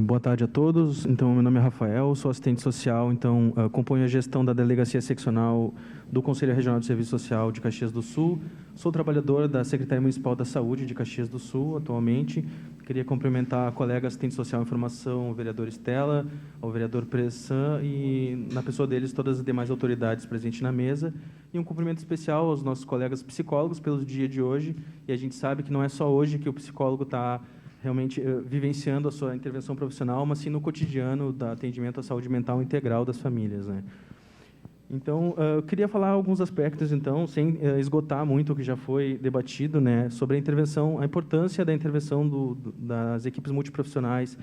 Boa tarde a todos. Então, meu nome é Rafael, sou assistente social, então componho a gestão da Delegacia Seccional do Conselho Regional de Serviço Social de Caxias do Sul. Sou trabalhador da Secretaria Municipal da Saúde de Caxias do Sul, atualmente. Queria cumprimentar a colega assistente social em formação, o vereador Estela, o vereador Pressan e, na pessoa deles, todas as demais autoridades presentes na mesa. E um cumprimento especial aos nossos colegas psicólogos pelo dia de hoje. E a gente sabe que não é só hoje que o psicólogo está realmente vivenciando a sua intervenção profissional, mas sim no cotidiano do atendimento à saúde mental integral das famílias, né? Então, eu queria falar alguns aspectos, então, sem esgotar muito o que já foi debatido, né, sobre a intervenção, a importância da intervenção das equipes multiprofissionais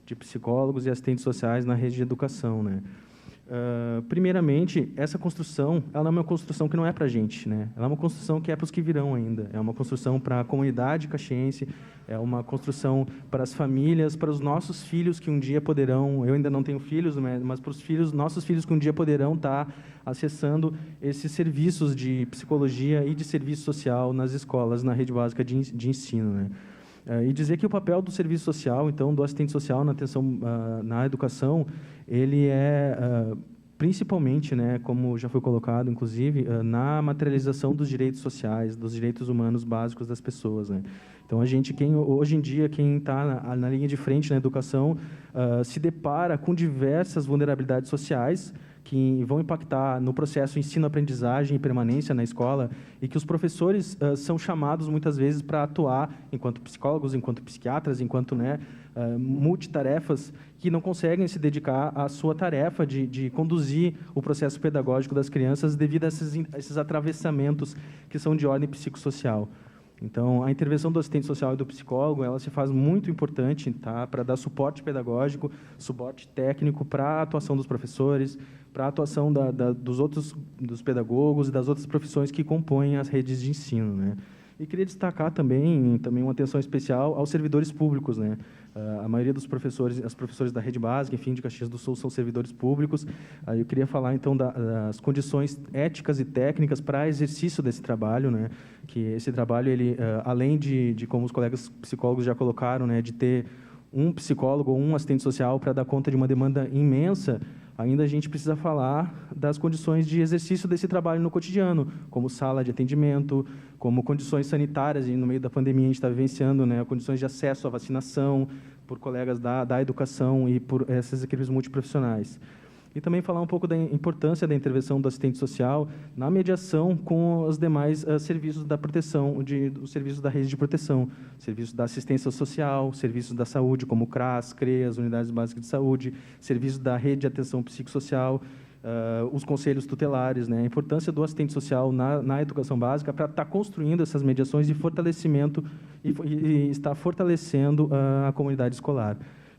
de psicólogos e assistentes sociais na rede de educação, né? Primeiramente, essa construção, ela é uma construção que não é para a gente, né? Ela é uma construção que é para os que virão ainda. É uma construção para a comunidade caxiense, é uma construção para as famílias, para os nossos filhos que um dia poderão, eu ainda não tenho filhos, mas para os filhos, nossos filhos que um dia poderão estar acessando esses serviços de psicologia e de serviço social nas escolas, na rede básica de ensino, né? E dizer que o papel do serviço social, então, do assistente social na atenção, na educação, ele é principalmente, né, como já foi colocado, inclusive, na materialização dos direitos sociais, dos direitos humanos básicos das pessoas, né? Então, hoje em dia, quem está na linha de frente na educação se depara com diversas vulnerabilidades sociais que vão impactar no processo ensino-aprendizagem e permanência na escola e que os professores são chamados, muitas vezes, para atuar enquanto psicólogos, enquanto psiquiatras, enquanto, né, multitarefas, que não conseguem se dedicar à sua tarefa de conduzir o processo pedagógico das crianças devido a esses atravessamentos que são de ordem psicossocial. Então, a intervenção do assistente social e do psicólogo, ela se faz muito importante, tá, para dar suporte pedagógico, suporte técnico para a atuação dos professores, para a atuação dos pedagogos e das outras profissões que compõem as redes de ensino, né? E queria destacar também uma atenção especial aos servidores públicos, né? A maioria dos professores, as professores da rede básica, enfim, de Caxias do Sul, são servidores públicos. Eu queria falar, então, das condições éticas e técnicas para exercício desse trabalho, né? Que esse trabalho, ele, além de, como os colegas psicólogos já colocaram, né, de ter um psicólogo ou um assistente social para dar conta de uma demanda imensa, ainda a gente precisa falar das condições de exercício desse trabalho no cotidiano, como sala de atendimento, como condições sanitárias, e no meio da pandemia a gente está vivenciando, né, condições de acesso à vacinação por colegas da educação e por essas equipes multiprofissionais. E também falar um pouco da importância da intervenção do assistente social na mediação com os demais serviços da proteção, os serviços da rede de proteção, serviços da assistência social, serviços da saúde, como o CRAS, CREAS, Unidades Básicas de Saúde, serviços da rede de atenção psicossocial, os conselhos tutelares, né? A importância do assistente social na educação básica para estar construindo essas mediações de fortalecimento e estar fortalecendo a comunidade escolar.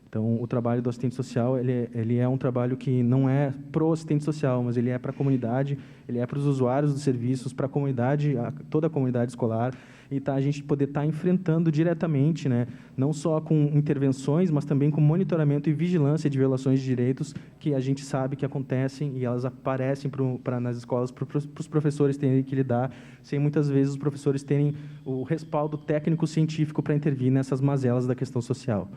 Então, o trabalho do assistente social, ele é um trabalho que não é pro assistente social, mas ele é para a comunidade, ele é para os usuários dos serviços, para a comunidade, toda a comunidade escolar, e a gente poder estar enfrentando diretamente, né, não só com intervenções, mas também com monitoramento e vigilância de violações de direitos que a gente sabe que acontecem e elas aparecem nas escolas para os professores terem que lidar, sem muitas vezes os professores terem o respaldo técnico-científico para intervir nessas mazelas da questão social.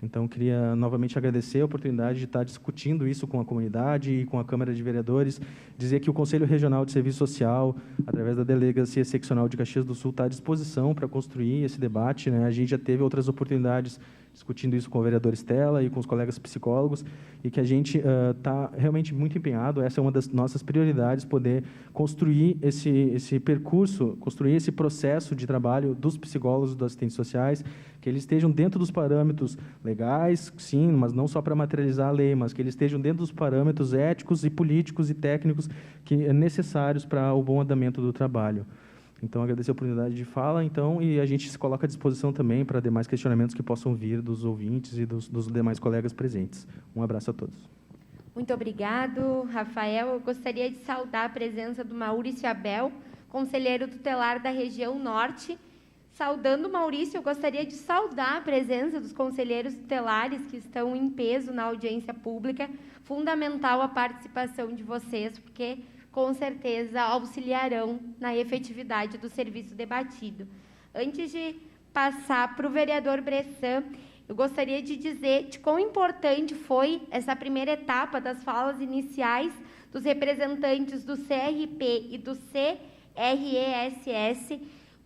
Então, queria novamente agradecer a oportunidade de estar discutindo isso com a comunidade e com a Câmara de Vereadores, dizer que o Conselho Regional de Serviço Social, através da Delegacia Seccional de Caxias do Sul, está à disposição para construir esse debate, né? A gente já teve outras oportunidades discutindo isso com o vereador Estela e com os colegas psicólogos, e que a gente está realmente muito empenhado, essa é uma das nossas prioridades, poder construir esse percurso, construir esse processo de trabalho dos psicólogos e dos assistentes sociais, que eles estejam dentro dos parâmetros legais, sim, mas não só para materializar a lei, mas que eles estejam dentro dos parâmetros éticos e políticos e técnicos que é necessários para o bom andamento do trabalho. Então, agradecer a oportunidade de fala, então, e a gente se coloca à disposição também para demais questionamentos que possam vir dos ouvintes e dos demais colegas presentes. Um abraço a todos. Muito obrigado, Rafael. Eu gostaria de saudar a presença do Maurício Abel, conselheiro tutelar da região Norte, Saudando o Maurício, eu gostaria de saudar a presença dos conselheiros tutelares que estão em peso na audiência pública. Fundamental a participação de vocês, porque, com certeza, auxiliarão na efetividade do serviço debatido. Antes de passar para o vereador Bressan, eu gostaria de dizer de quão importante foi essa primeira etapa das falas iniciais dos representantes do CRP e do CRESS,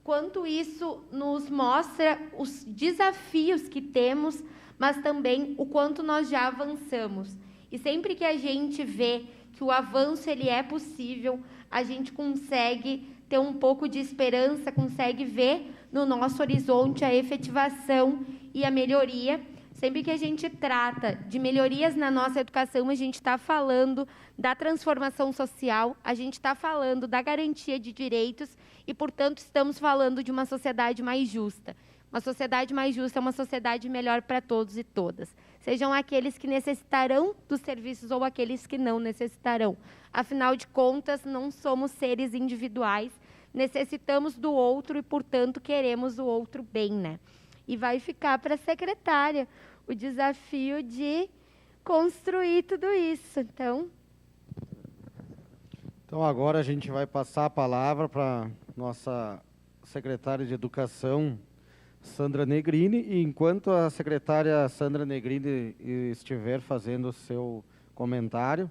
quanto isso nos mostra os desafios que temos, mas também o quanto nós já avançamos. E sempre que a gente vê que o avanço ele é possível, a gente consegue ter um pouco de esperança, consegue ver no nosso horizonte a efetivação e a melhoria. Sempre que a gente trata de melhorias na nossa educação, a gente está falando da transformação social, a gente está falando da garantia de direitos e, portanto, estamos falando de uma sociedade mais justa. Uma sociedade mais justa é uma sociedade melhor para todos e todas. Sejam aqueles que necessitarão dos serviços ou aqueles que não necessitarão. Afinal de contas, não somos seres individuais, necessitamos do outro e, portanto, queremos o outro bem, né? E vai ficar para a secretária o desafio de construir tudo isso. Então, agora a gente vai passar a palavra para nossa secretária de Educação, Sandra Negrini, e enquanto a secretária Sandra Negrini estiver fazendo o seu comentário,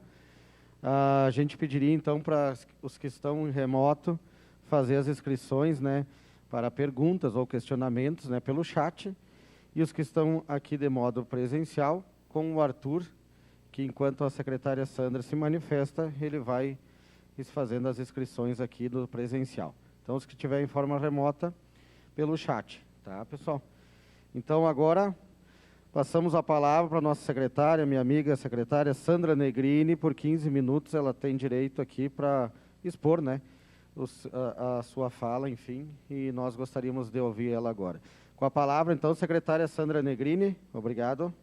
a gente pediria então para os que estão em remoto fazer as inscrições, né, para perguntas ou questionamentos, né, pelo chat, e os que estão aqui de modo presencial, com o Arthur, que enquanto a secretária Sandra se manifesta, ele vai fazendo as inscrições aqui do presencial. Então, os que estiverem em forma remota, pelo chat, tá, pessoal? Então, agora, passamos a palavra para a nossa secretária, minha amiga secretária Sandra Negrini. Por 15 minutos, ela tem direito aqui para expor, né, a sua fala, enfim, e nós gostaríamos de ouvir ela agora. Com a palavra, então, secretária Sandra Negrini. Obrigado.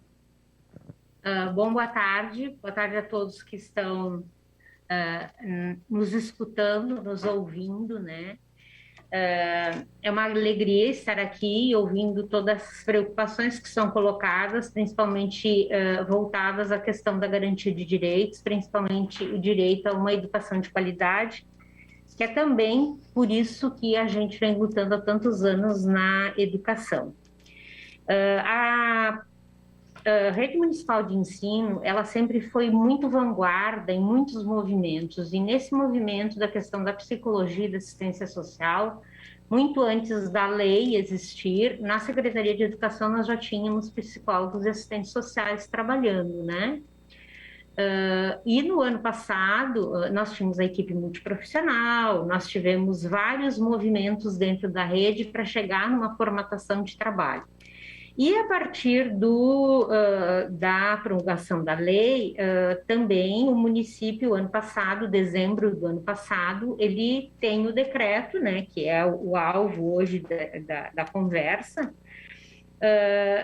Boa tarde a todos que estão nos escutando, nos ouvindo, né? É uma alegria estar aqui ouvindo todas as preocupações que são colocadas, principalmente voltadas à questão da garantia de direitos, principalmente o direito a uma educação de qualidade, que é também por isso que a gente vem lutando há tantos anos na educação. A Rede Municipal de Ensino, ela sempre foi muito vanguarda em muitos movimentos, e nesse movimento da questão da psicologia e da assistência social, muito antes da lei existir, na Secretaria de Educação nós já tínhamos psicólogos e assistentes sociais trabalhando, né? E no ano passado, nós tínhamos a equipe multiprofissional, nós tivemos vários movimentos dentro da rede para chegar numa formatação de trabalho. E a partir da promulgação da lei, também o município, ano passado, dezembro do ano passado, ele tem o decreto, né, que é o alvo hoje da conversa,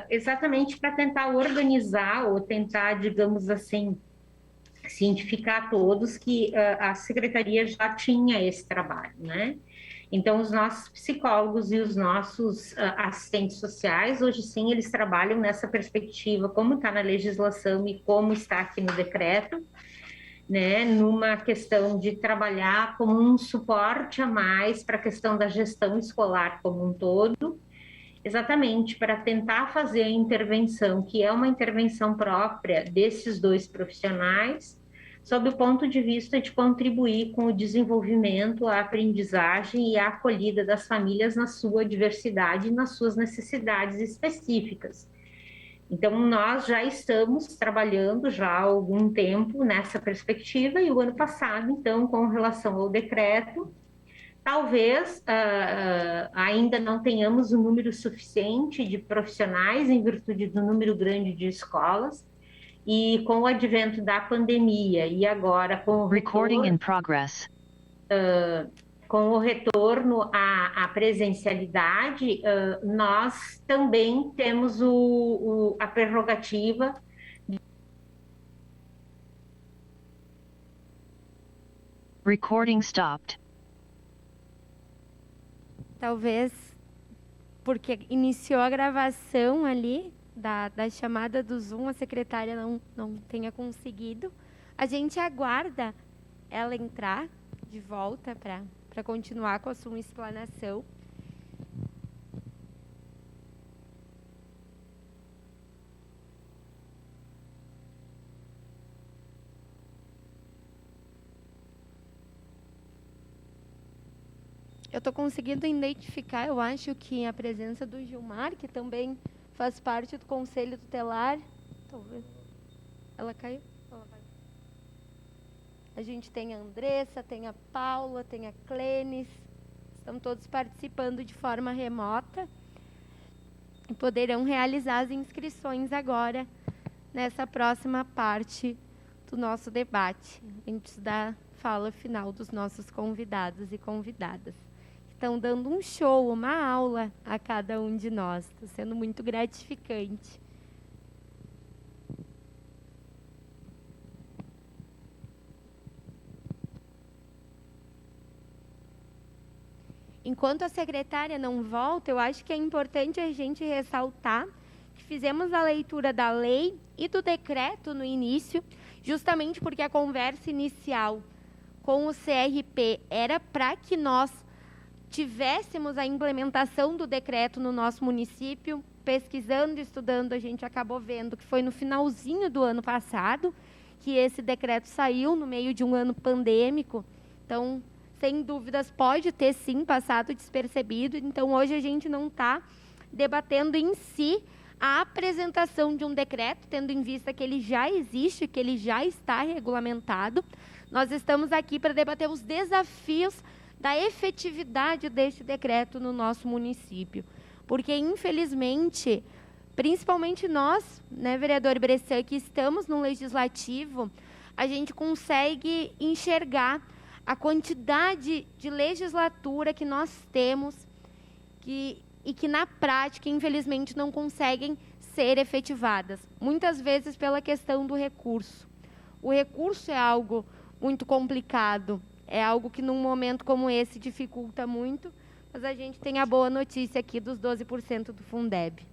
exatamente para tentar organizar ou tentar, digamos assim, cientificar a todos que a secretaria já tinha esse trabalho, né? Então, os nossos psicólogos e os nossos assistentes sociais, hoje sim, eles trabalham nessa perspectiva, como está na legislação e como está aqui no decreto, né? Numa questão de trabalhar como um suporte a mais para a questão da gestão escolar como um todo, exatamente para tentar fazer a intervenção, que é uma intervenção própria desses dois profissionais, sob o ponto de vista de contribuir com o desenvolvimento, a aprendizagem e a acolhida das famílias na sua diversidade e nas suas necessidades específicas. Então, nós já estamos trabalhando já há algum tempo nessa perspectiva, e o ano passado, então, com relação ao decreto, talvez ainda não tenhamos um número suficiente de profissionais em virtude do número grande de escolas, e com o advento da pandemia e agora com o retorno à presencialidade, nós também temos a prerrogativa talvez porque iniciou a gravação ali da chamada do Zoom, a secretária não tenha conseguido. A gente aguarda ela entrar de volta para continuar com a sua explanação. Eu estou conseguindo identificar, eu acho que a presença do Gilmar, que também faz parte do Conselho Tutelar. Talvez. Ela caiu? Ela vai. A gente tem a Andressa, tem a Paula, tem a Clênis. Estão todos participando de forma remota e poderão realizar as inscrições agora, nessa próxima parte do nosso debate, antes da fala final dos nossos convidados e convidadas. Estão dando um show, uma aula a cada um de nós. Está sendo muito gratificante. Enquanto a secretária não volta, eu acho que é importante a gente ressaltar que fizemos a leitura da lei e do decreto no início, justamente porque a conversa inicial com o CRP era para que nós tivéssemos a implementação do decreto no nosso município. Pesquisando, estudando, a gente acabou vendo que foi no finalzinho do ano passado que esse decreto saiu, no meio de um ano pandêmico. Então, sem dúvidas, pode ter sim passado despercebido. Então, hoje a gente não está debatendo em si a apresentação de um decreto, tendo em vista que ele já existe, que ele já está regulamentado. Nós estamos aqui para debater os desafios da efetividade deste decreto no nosso município. Porque, infelizmente, principalmente nós, né, vereador Bressan, que estamos no Legislativo, a gente consegue enxergar a quantidade de legislatura que nós temos e que, na prática, infelizmente, não conseguem ser efetivadas. Muitas vezes pela questão do recurso. O recurso é algo muito complicado. É algo que, num momento como esse, dificulta muito, mas a gente tem a boa notícia aqui dos 12% do Fundeb.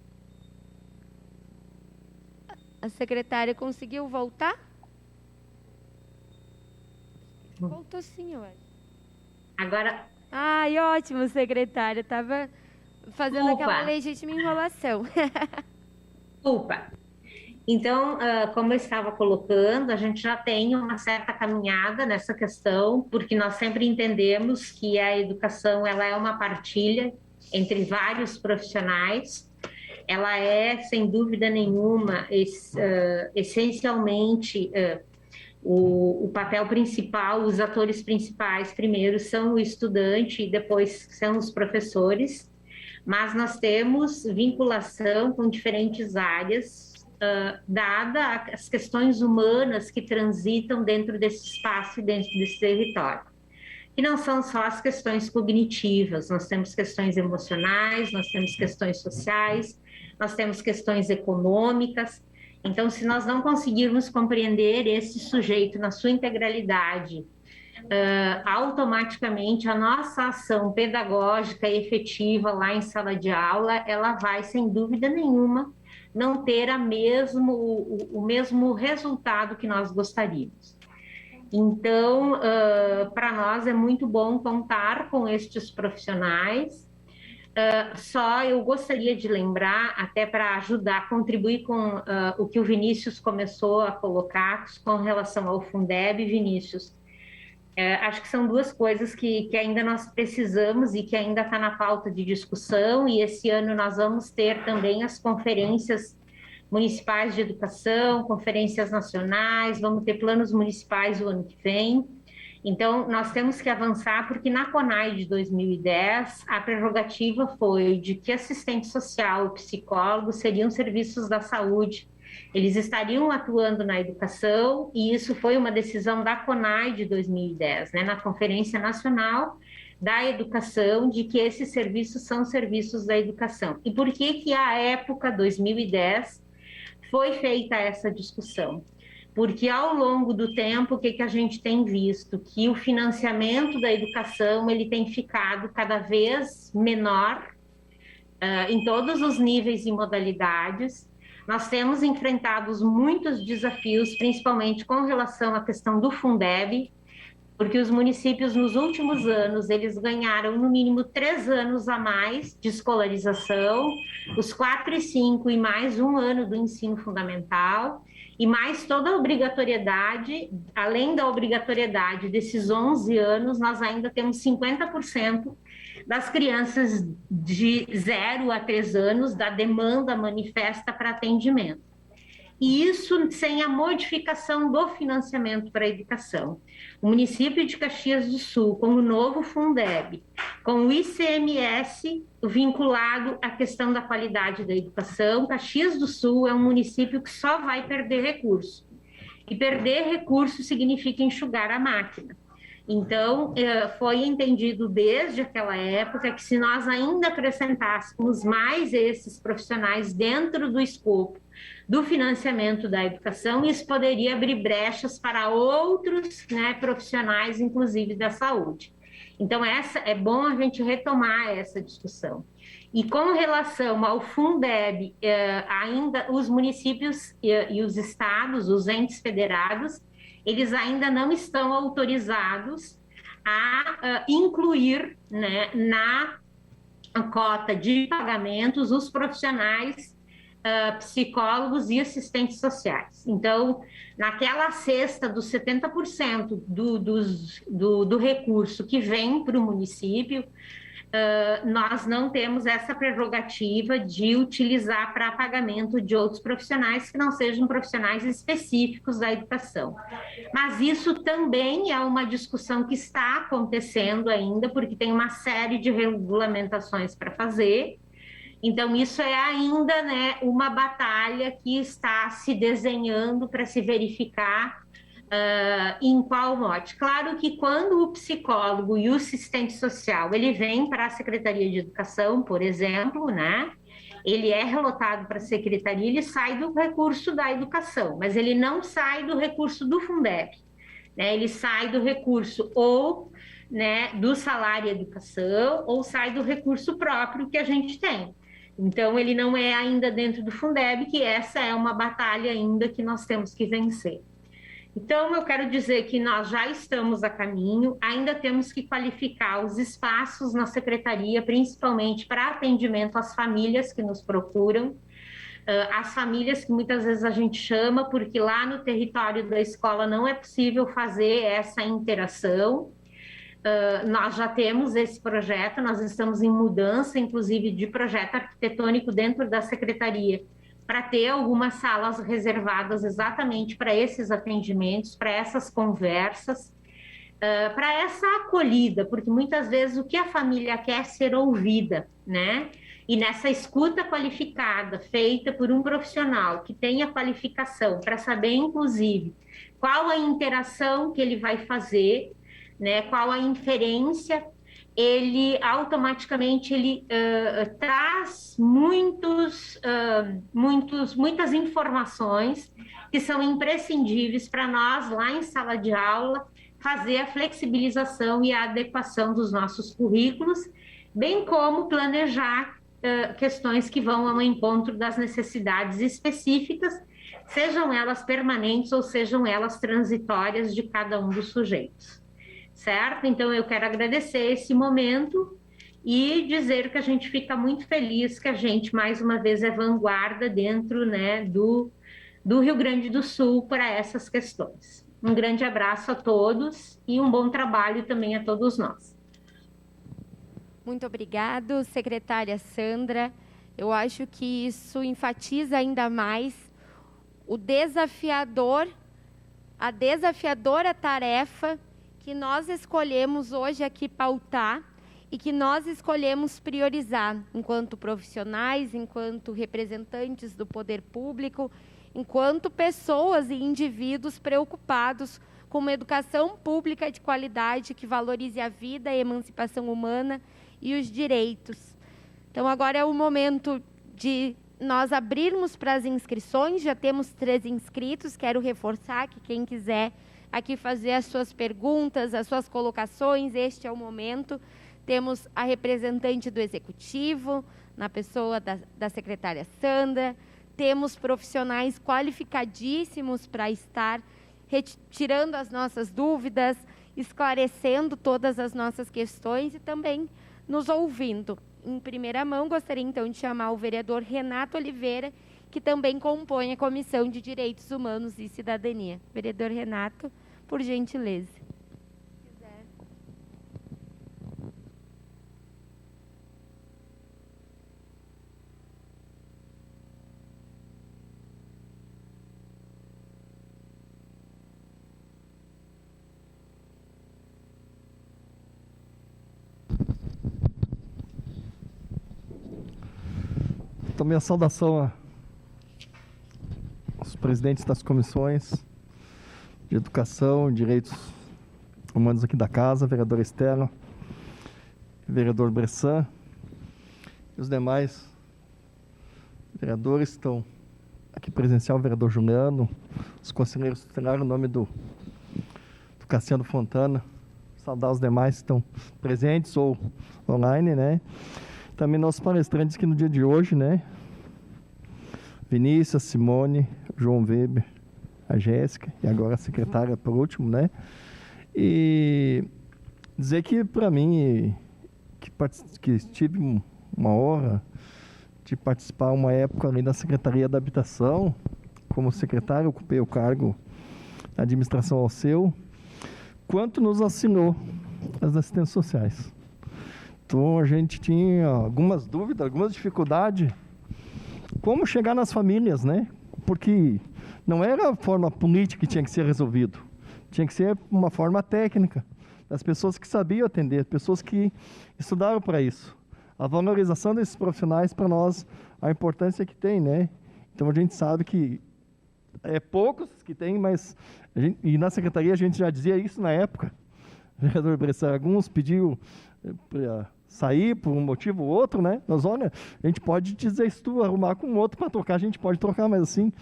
A secretária conseguiu voltar? Voltou sim, eu acho. Agora... Ai, ótimo, secretária. Estava fazendo aquela legítima enrolação. Desculpa. Então, como eu estava colocando, a gente já tem uma certa caminhada nessa questão, porque nós sempre entendemos que a educação ela é uma partilha entre vários profissionais. Ela é, sem dúvida nenhuma, essencialmente o papel principal, os atores principais, primeiro são o estudante e depois são os professores, mas nós temos vinculação com diferentes áreas, dada as questões humanas que transitam dentro desse espaço e dentro desse território. E não são só as questões cognitivas, nós temos questões emocionais, nós temos questões sociais, nós temos questões econômicas. Então, se nós não conseguirmos compreender esse sujeito na sua integralidade, automaticamente a nossa ação pedagógica e efetiva lá em sala de aula, ela vai, sem dúvida nenhuma, não ter o mesmo resultado que nós gostaríamos. Então, para nós é muito bom contar com estes profissionais. Só eu gostaria de lembrar, até para ajudar, contribuir com o que o Vinícius começou a colocar com relação ao Fundeb. Vinícius, acho que são duas coisas que ainda nós precisamos e que ainda está na pauta de discussão, e esse ano nós vamos ter também as conferências municipais de educação, conferências nacionais, vamos ter planos municipais o ano que vem. Então, nós temos que avançar, porque na CONAI de 2010, a prerrogativa foi de que assistente social, psicólogo seriam serviços da saúde. Eles estariam atuando na educação, e isso foi uma decisão da CONAI de 2010, né, na Conferência Nacional da Educação, de que esses serviços são serviços da educação. E por que à época, 2010, foi feita essa discussão? Porque ao longo do tempo, o que a gente tem visto? Que o financiamento da educação ele tem ficado cada vez menor, em todos os níveis e modalidades. Nós temos enfrentado muitos desafios, principalmente com relação à questão do Fundeb, porque os municípios, nos últimos anos, eles ganharam, no mínimo, 3 anos a mais de escolarização, os 4 e 5 e mais 1 ano do ensino fundamental, e mais toda a obrigatoriedade, além da obrigatoriedade desses 11 anos, nós ainda temos 50% das crianças de 0 a 3 anos da demanda manifesta para atendimento. E isso sem a modificação do financiamento para a educação. O município de Caxias do Sul, com o novo Fundeb, com o ICMS vinculado à questão da qualidade da educação, Caxias do Sul é um município que só vai perder recurso. E perder recurso significa enxugar a máquina. Então, foi entendido desde aquela época que se nós ainda acrescentássemos mais esses profissionais dentro do escopo do financiamento da educação, isso poderia abrir brechas para outros, né, profissionais, inclusive da saúde. Então, é bom a gente retomar essa discussão. E com relação ao Fundeb, ainda os municípios e os estados, os entes federados, eles ainda não estão autorizados a incluir, né, na cota de pagamentos os profissionais psicólogos e assistentes sociais. Então, naquela cesta dos 70% do recurso que vem para o município, nós não temos essa prerrogativa de utilizar para pagamento de outros profissionais que não sejam profissionais específicos da educação. Mas isso também é uma discussão que está acontecendo ainda, porque tem uma série de regulamentações para fazer. Então, isso é ainda, né, uma batalha que está se desenhando para se verificar em qual mote. Claro que quando o psicólogo e o assistente social, ele vem para a Secretaria de Educação, por exemplo, né, ele é relotado para a Secretaria, ele sai do recurso da educação, mas ele não sai do recurso do Fundeb, né, ele sai do recurso ou, né, do salário educação, ou sai do recurso próprio que a gente tem. Então, ele não é ainda dentro do Fundeb, que essa é uma batalha ainda que nós temos que vencer. Então, eu quero dizer que nós já estamos a caminho, ainda temos que qualificar os espaços na secretaria, principalmente para atendimento às famílias que nos procuram, as famílias que muitas vezes a gente chama, porque lá no território da escola não é possível fazer essa interação. Nós já temos esse projeto, nós estamos em mudança, inclusive, de projeto arquitetônico dentro da secretaria, para ter algumas salas reservadas exatamente para esses atendimentos, para essas conversas, para essa acolhida, porque muitas vezes o que a família quer é ser ouvida, né? E nessa escuta qualificada, feita por um profissional que tenha qualificação para saber, inclusive, qual a interação que ele vai fazer, né, qual a inferência, ele automaticamente traz muitas informações que são imprescindíveis para nós, lá em sala de aula, fazer a flexibilização e a adequação dos nossos currículos, bem como planejar questões que vão ao encontro das necessidades específicas, sejam elas permanentes ou sejam elas transitórias de cada um dos sujeitos. Certo? Então, eu quero agradecer esse momento e dizer que a gente fica muito feliz que a gente, mais uma vez, é vanguarda dentro, né, do Rio Grande do Sul para essas questões. Um grande abraço a todos e um bom trabalho também a todos nós. Muito obrigado, secretária Sandra. Eu acho que isso enfatiza ainda mais a desafiadora tarefa que nós escolhemos hoje aqui pautar e que nós escolhemos priorizar enquanto profissionais, enquanto representantes do poder público, enquanto pessoas e indivíduos preocupados com uma educação pública de qualidade que valorize a vida, a emancipação humana e os direitos. Então, agora é o momento de nós abrirmos para as inscrições, já temos 3 inscritos, quero reforçar que quem quiser aqui fazer as suas perguntas, as suas colocações, este é o momento. Temos a representante do Executivo, na pessoa da secretária Sandra. Temos profissionais qualificadíssimos para estar retirando as nossas dúvidas, esclarecendo todas as nossas questões e também nos ouvindo. Em primeira mão, gostaria então de chamar o vereador Renato Oliveira, que também compõe a Comissão de Direitos Humanos e Cidadania. Vereador Renato, por gentileza. Então, minha saudação aos presidentes das comissões de Educação e Direitos Humanos aqui da Casa, vereadora Estela, vereador Bressan, e os demais vereadores que estão aqui presencial, o vereador Juliano, os conselheiros tutelares, em nome do Cassiano Fontana, saudar os demais que estão presentes ou online, né? Também nossos palestrantes que no dia de hoje, né? Vinícius, Simone, João Weber, a Jéssica e agora a secretária por último, né? E dizer que para mim, que tive uma honra de participar uma época ali da Secretaria da Habitação, como secretário, ocupei o cargo da administração ao seu, quanto nos assinou as assistências sociais. Então, a gente tinha algumas dúvidas, algumas dificuldades, como chegar nas famílias, né? Porque não era a forma política que tinha que ser resolvido, tinha que ser uma forma técnica, das pessoas que sabiam atender, pessoas que estudaram para isso. A valorização desses profissionais, para nós, a importância que tem, né? Então, a gente sabe que é poucos que tem, mas e na secretaria a gente já dizia isso na época. O vereador Bressan, alguns pediu para sair por um motivo ou outro, né? Nós, olha, a gente pode dizer, se tu arrumar com outro para trocar, a gente pode trocar, mas assim,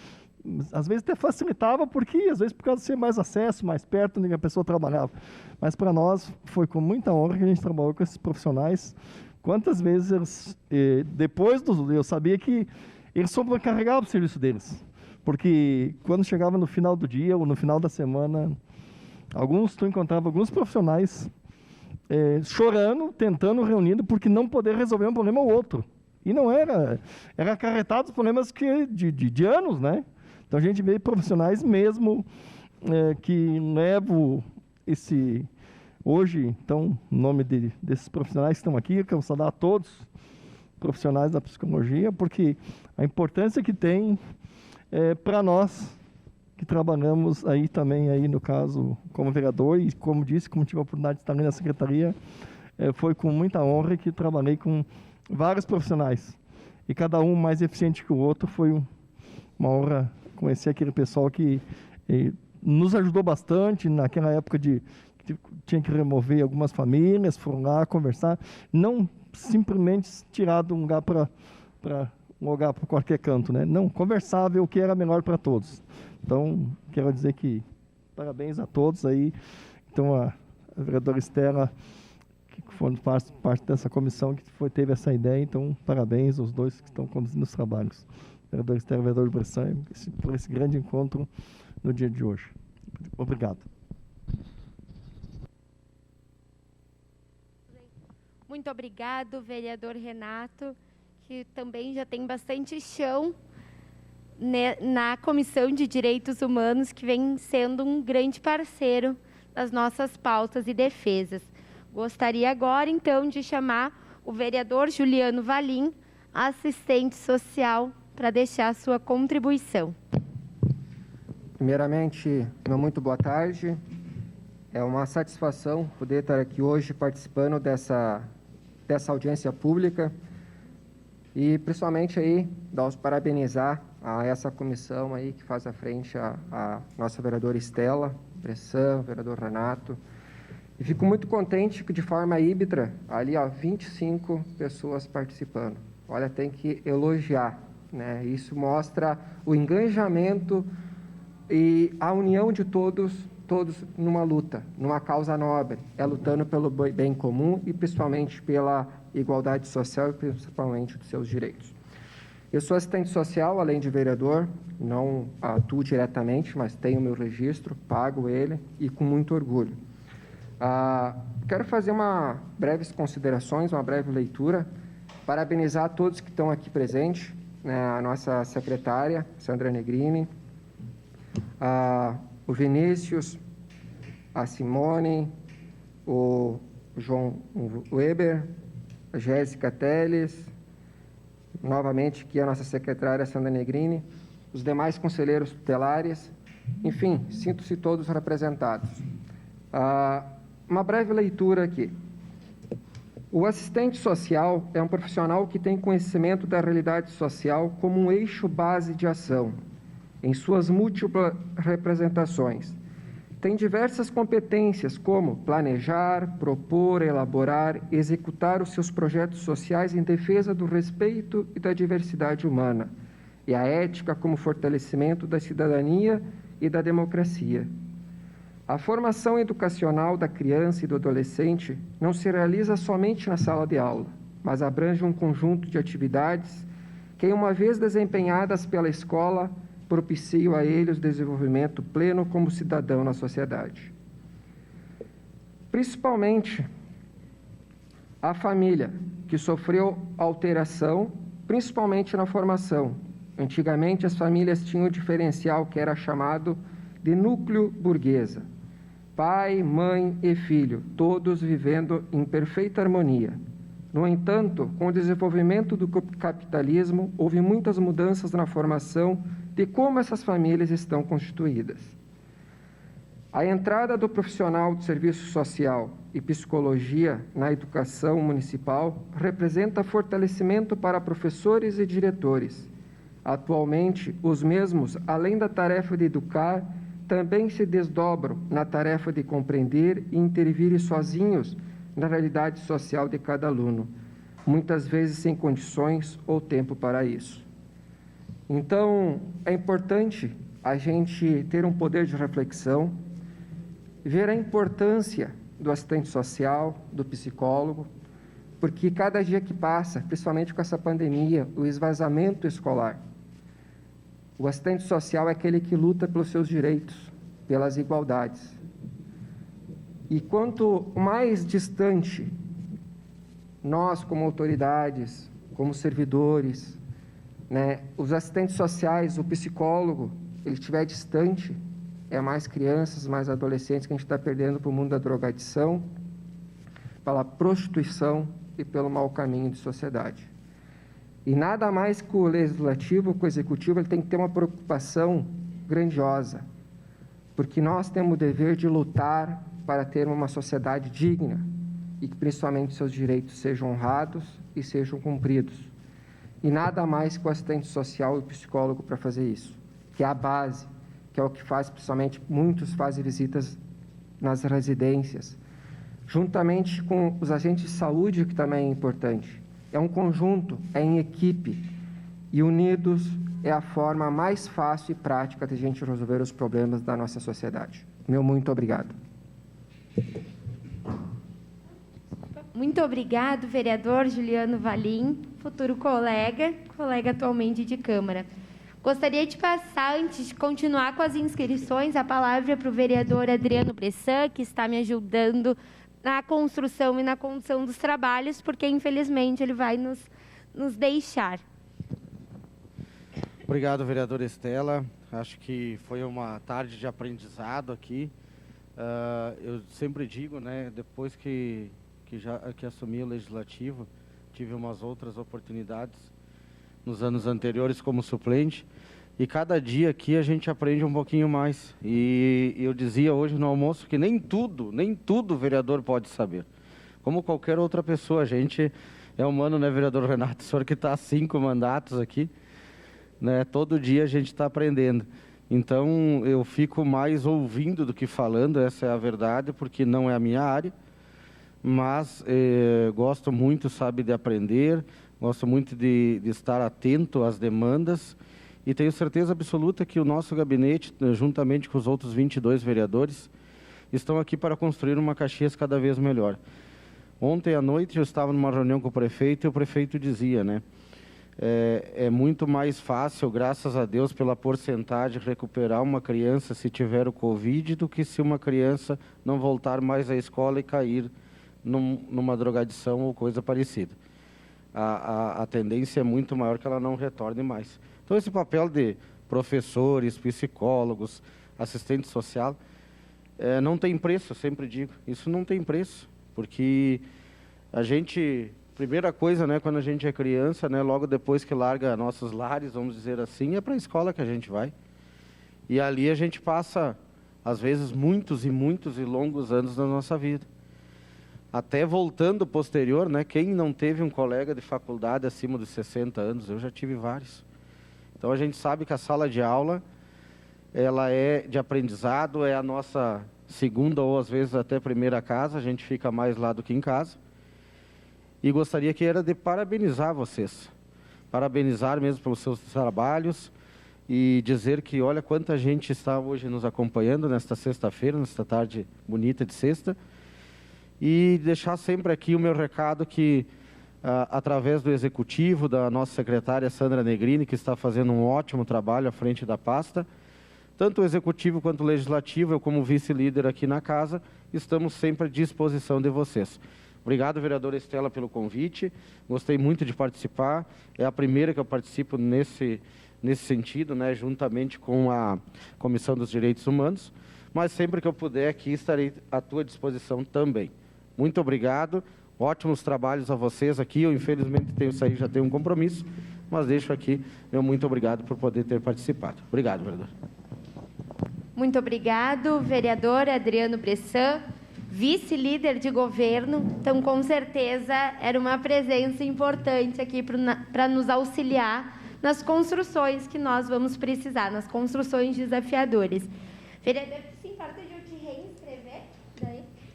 às vezes até facilitava, porque às vezes por causa de ser mais acesso, mais perto, onde a pessoa trabalhava. Mas para nós foi com muita honra que a gente trabalhou com esses profissionais. Quantas vezes eles, depois eu sabia que eles sobrecarregavam o serviço deles, porque quando chegava no final do dia ou no final da semana, tu encontrava alguns profissionais chorando, tentando, reunindo, porque não poder resolver um problema ou outro. E não era acarretado os problemas de anos, né? Então a gente vê profissionais mesmo que levam esse... Hoje, então, em nome desses profissionais que estão aqui, eu quero saudar a todos os profissionais da psicologia, porque a importância que tem para nós que trabalhamos aí também, aí no caso, como vereador, e como disse, como tive a oportunidade de estar ali na secretaria, foi com muita honra que trabalhei com vários profissionais. E cada um mais eficiente que o outro, foi uma honra conhecer aquele pessoal que nos ajudou bastante naquela época que tinha que remover algumas famílias, foram lá conversar, não simplesmente tirar de um lugar para um lugar para qualquer canto, né? Não, conversar, ver o que era melhor para todos. Então, quero dizer que parabéns a todos aí. Então, a vereadora Estela, que foram parte dessa comissão que teve essa ideia, então, parabéns aos dois que estão conduzindo os trabalhos. Vereador Estela e vereador Bressan, por esse grande encontro no dia de hoje. Obrigado. Muito obrigado, vereador Renato, que também já tem bastante chão na Comissão de Direitos Humanos, que vem sendo um grande parceiro das nossas pautas e defesas. Gostaria agora, então, de chamar o vereador Juliano Valim, assistente social, para deixar a sua contribuição. Primeiramente, muito boa tarde. É uma satisfação poder estar aqui hoje participando dessa audiência pública e, principalmente, aí, parabenizar a essa comissão aí que faz à frente a nossa vereadora Estela Bressan, vereador Renato. E fico muito contente que, de forma híbrida, ali, 25 pessoas participando. Olha, tem que elogiar, né? Isso mostra o engajamento e a união de todos numa luta, numa causa nobre, lutando pelo bem comum e principalmente pela igualdade social e principalmente dos seus direitos. Eu sou assistente social, além de vereador, não atuo diretamente, mas tenho meu registro, pago ele e com muito orgulho. Quero fazer breves considerações, uma breve leitura, parabenizar todos que estão aqui presentes, né, a nossa secretária, Sandra Negrini, o Vinícius, a Simone, o João Weber, a Jéssica Teles, novamente aqui a nossa secretária Sandra Negrini, os demais conselheiros tutelares, enfim, sinto-se todos representados. Uma breve leitura aqui. O assistente social é um profissional que tem conhecimento da realidade social como um eixo base de ação, em suas múltiplas representações. Tem diversas competências como planejar, propor, elaborar, executar os seus projetos sociais em defesa do respeito e da diversidade humana, e a ética como fortalecimento da cidadania e da democracia. A formação educacional da criança e do adolescente não se realiza somente na sala de aula, mas abrange um conjunto de atividades que, uma vez desempenhadas pela escola, propiciam a ele o desenvolvimento pleno como cidadão na sociedade. Principalmente a família, que sofreu alteração, principalmente na formação. Antigamente, as famílias tinham um diferencial que era chamado de núcleo burguesa. Pai, mãe e filho, todos vivendo em perfeita harmonia. No entanto, com o desenvolvimento do capitalismo, houve muitas mudanças na formação de como essas famílias estão constituídas. A entrada do profissional de serviço social e psicologia na educação municipal representa fortalecimento para professores e diretores. Atualmente, os mesmos, além da tarefa de educar, também se desdobram na tarefa de compreender e intervir sozinhos na realidade social de cada aluno, muitas vezes sem condições ou tempo para isso. Então, é importante a gente ter um poder de reflexão, ver a importância do assistente social, do psicólogo, porque cada dia que passa, principalmente com essa pandemia, o esvaziamento escolar, o assistente social é aquele que luta pelos seus direitos, pelas igualdades. E quanto mais distante nós, como autoridades, como servidores, né, os assistentes sociais, o psicólogo, ele estiver distante, é mais crianças, mais adolescentes que a gente está perdendo para o mundo da drogadição, pela prostituição e pelo mau caminho de sociedade. E nada mais que o legislativo, que o executivo, ele tem que ter uma preocupação grandiosa, porque nós temos o dever de lutar para ter uma sociedade digna e que principalmente seus direitos sejam honrados e sejam cumpridos. E nada mais que o assistente social e o psicólogo para fazer isso, que é a base, que é o que faz, principalmente, muitos fazem visitas nas residências, juntamente com os agentes de saúde, que também é importante. É um conjunto, é em equipe, e unidos é a forma mais fácil e prática de a gente resolver os problemas da nossa sociedade. Meu muito obrigado. Muito obrigado, vereador Juliano Valim, futuro colega atualmente de Câmara. Gostaria de passar, antes de continuar com as inscrições, a palavra para o vereador Adriano Bressan, que está me ajudando na construção e na condução dos trabalhos, porque, infelizmente, ele vai nos deixar. Obrigado, vereadora Estela. Acho que foi uma tarde de aprendizado aqui. Eu sempre digo, né, depois que assumi o Legislativo, tive umas outras oportunidades nos anos anteriores como suplente, e cada dia aqui a gente aprende um pouquinho mais. E eu dizia hoje no almoço que nem tudo o vereador pode saber. Como qualquer outra pessoa, a gente é humano, né, vereador Renato? O senhor que está há 5 mandatos aqui, né, todo dia a gente está aprendendo. Então, eu fico mais ouvindo do que falando, essa é a verdade, porque não é a minha área, mas gosto muito, sabe, de aprender, gosto muito de estar atento às demandas, e tenho certeza absoluta que o nosso gabinete, juntamente com os outros 22 vereadores, estão aqui para construir uma Caxias cada vez melhor. Ontem à noite eu estava numa reunião com o prefeito e o prefeito dizia, né? É muito mais fácil, graças a Deus, pela porcentagem, recuperar uma criança se tiver o Covid do que se uma criança não voltar mais à escola e cair numa drogadição ou coisa parecida. A tendência é muito maior que ela não retorne mais. Então, esse papel de professores, psicólogos, assistente social, não tem preço, eu sempre digo. Isso não tem preço, porque a gente... Primeira coisa, né, quando a gente é criança, né, logo depois que larga nossos lares, vamos dizer assim, é para a escola que a gente vai. E ali a gente passa, às vezes, muitos e longos anos da nossa vida. Até voltando posterior, né, quem não teve um colega de faculdade acima dos 60 anos? Eu já tive vários. Então a gente sabe que a sala de aula, ela é de aprendizado, é a nossa segunda ou às vezes até primeira casa, a gente fica mais lá do que em casa. E gostaria que era de parabenizar vocês, parabenizar mesmo pelos seus trabalhos e dizer que olha quanta gente está hoje nos acompanhando nesta sexta-feira, nesta tarde bonita de sexta, e deixar sempre aqui o meu recado que através do executivo, da nossa secretária Sandra Negrini, que está fazendo um ótimo trabalho à frente da pasta, tanto o executivo quanto o legislativo, eu como vice-líder aqui na casa, estamos sempre à disposição de vocês. Obrigado, vereadora Estela, pelo convite. Gostei muito de participar. É a primeira que eu participo nesse sentido, né, juntamente com a Comissão dos Direitos Humanos. Mas sempre que eu puder aqui, estarei à tua disposição também. Muito obrigado. Ótimos trabalhos a vocês aqui. Eu, infelizmente, já tenho um compromisso, mas deixo aqui meu muito obrigado por poder ter participado. Obrigado, vereador. Muito obrigado, vereador Adriano Bressan, vice-líder de governo. Então, com certeza, era uma presença importante aqui para nos auxiliar nas construções que nós vamos precisar, nas construções desafiadoras. Vereador, se importa de eu te reinscrever?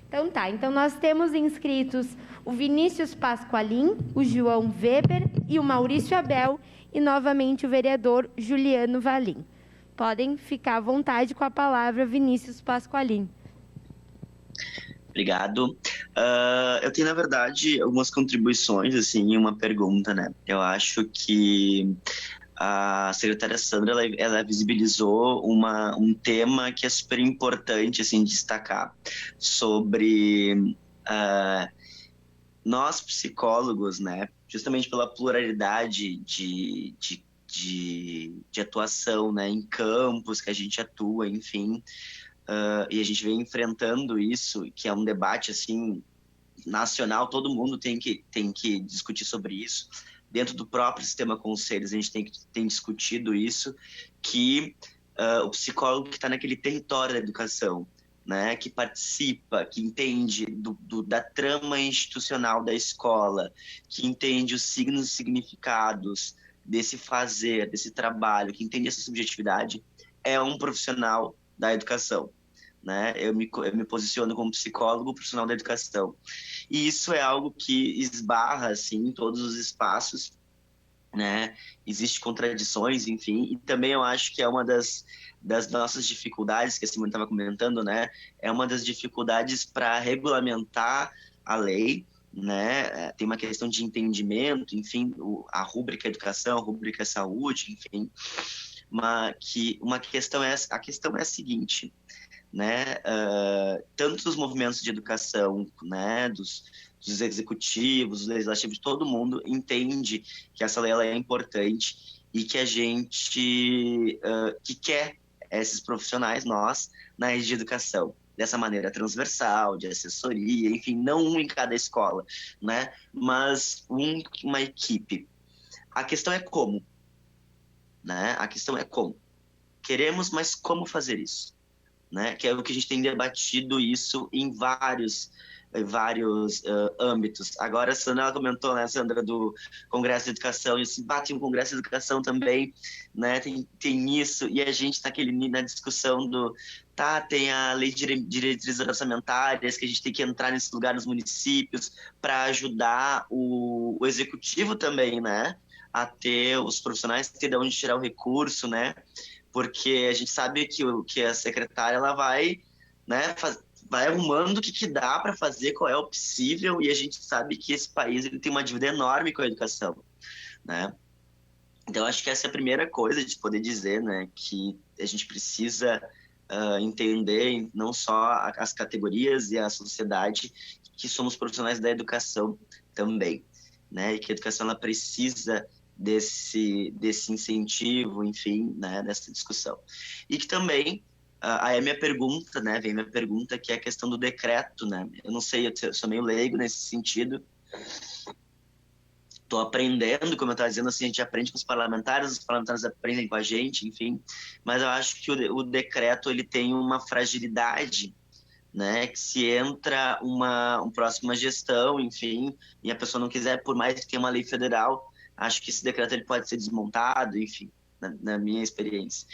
Então tá, então nós temos inscritos o Vinícius Pasqualin, o João Weber e o Maurício Abel e novamente o vereador Juliano Valim. Podem ficar à vontade com a palavra, Vinícius Pasqualin. Obrigado. Eu tenho, na verdade, algumas contribuições, assim, e uma pergunta, né? Eu acho que a secretária Sandra, ela visibilizou um tema que é super importante, assim, destacar, sobre nós, psicólogos, né? Justamente pela pluralidade de atuação, né? Em campos que a gente atua, enfim... e a gente vem enfrentando isso, que é um debate assim nacional, todo mundo tem que discutir sobre isso. Dentro do próprio sistema conselhos, a gente tem discutido isso, que o psicólogo que está naquele território da educação, né, que participa, que entende da trama institucional da escola, que entende os signos e significados desse fazer, desse trabalho, que entende essa subjetividade, é um profissional da educação. Né? Eu me posiciono como psicólogo profissional da educação. E isso é algo que esbarra assim, em todos os espaços, né? Existem contradições, enfim, e também eu acho que é uma das nossas dificuldades, que a Simone estava comentando, né? É uma das dificuldades para regulamentar a lei, né? Tem uma questão de entendimento, enfim, a rúbrica educação, a rúbrica saúde, enfim, a questão é a seguinte, né? Tanto dos movimentos de educação, né, dos executivos, dos legislativos, todo mundo entende que essa lei ela é importante e que a gente que quer esses profissionais, nós, na rede de educação, dessa maneira transversal, de assessoria, enfim, não um em cada escola, né, mas uma equipe. A questão é como, né? A questão é como. Queremos, mas como fazer isso? Né? Que é o que a gente tem debatido isso em vários âmbitos. Agora a Sandra, ela comentou, né, Sandra, do Congresso de Educação, e assim, tem um Congresso de Educação também, né, tem isso, e a gente está na discussão tem a lei de diretrizes orçamentárias, que a gente tem que entrar nesse lugar nos municípios para ajudar o executivo também, né, a ter os profissionais, ter de onde tirar o recurso, né, porque a gente sabe que a secretária ela vai, né, vai arrumando o que dá para fazer, qual é o possível, e a gente sabe que esse país ele tem uma dívida enorme com a educação, né? Então, acho que essa é a primeira coisa de poder dizer, né, que a gente precisa entender não só as categorias e a sociedade, que somos profissionais da educação também, né, e que a educação ela precisa desse incentivo, enfim, né, dessa discussão. E que também, aí a minha pergunta, né, vem minha pergunta, que é a questão do decreto, né, eu não sei, eu sou meio leigo nesse sentido, estou aprendendo, como eu estava dizendo, assim, a gente aprende com os parlamentares aprendem com a gente, enfim, mas eu acho que o decreto ele tem uma fragilidade, né, que se entra uma próxima gestão, enfim, e a pessoa não quiser, por mais que tenha uma lei federal, acho que esse decreto ele pode ser desmontado, enfim, na minha experiência.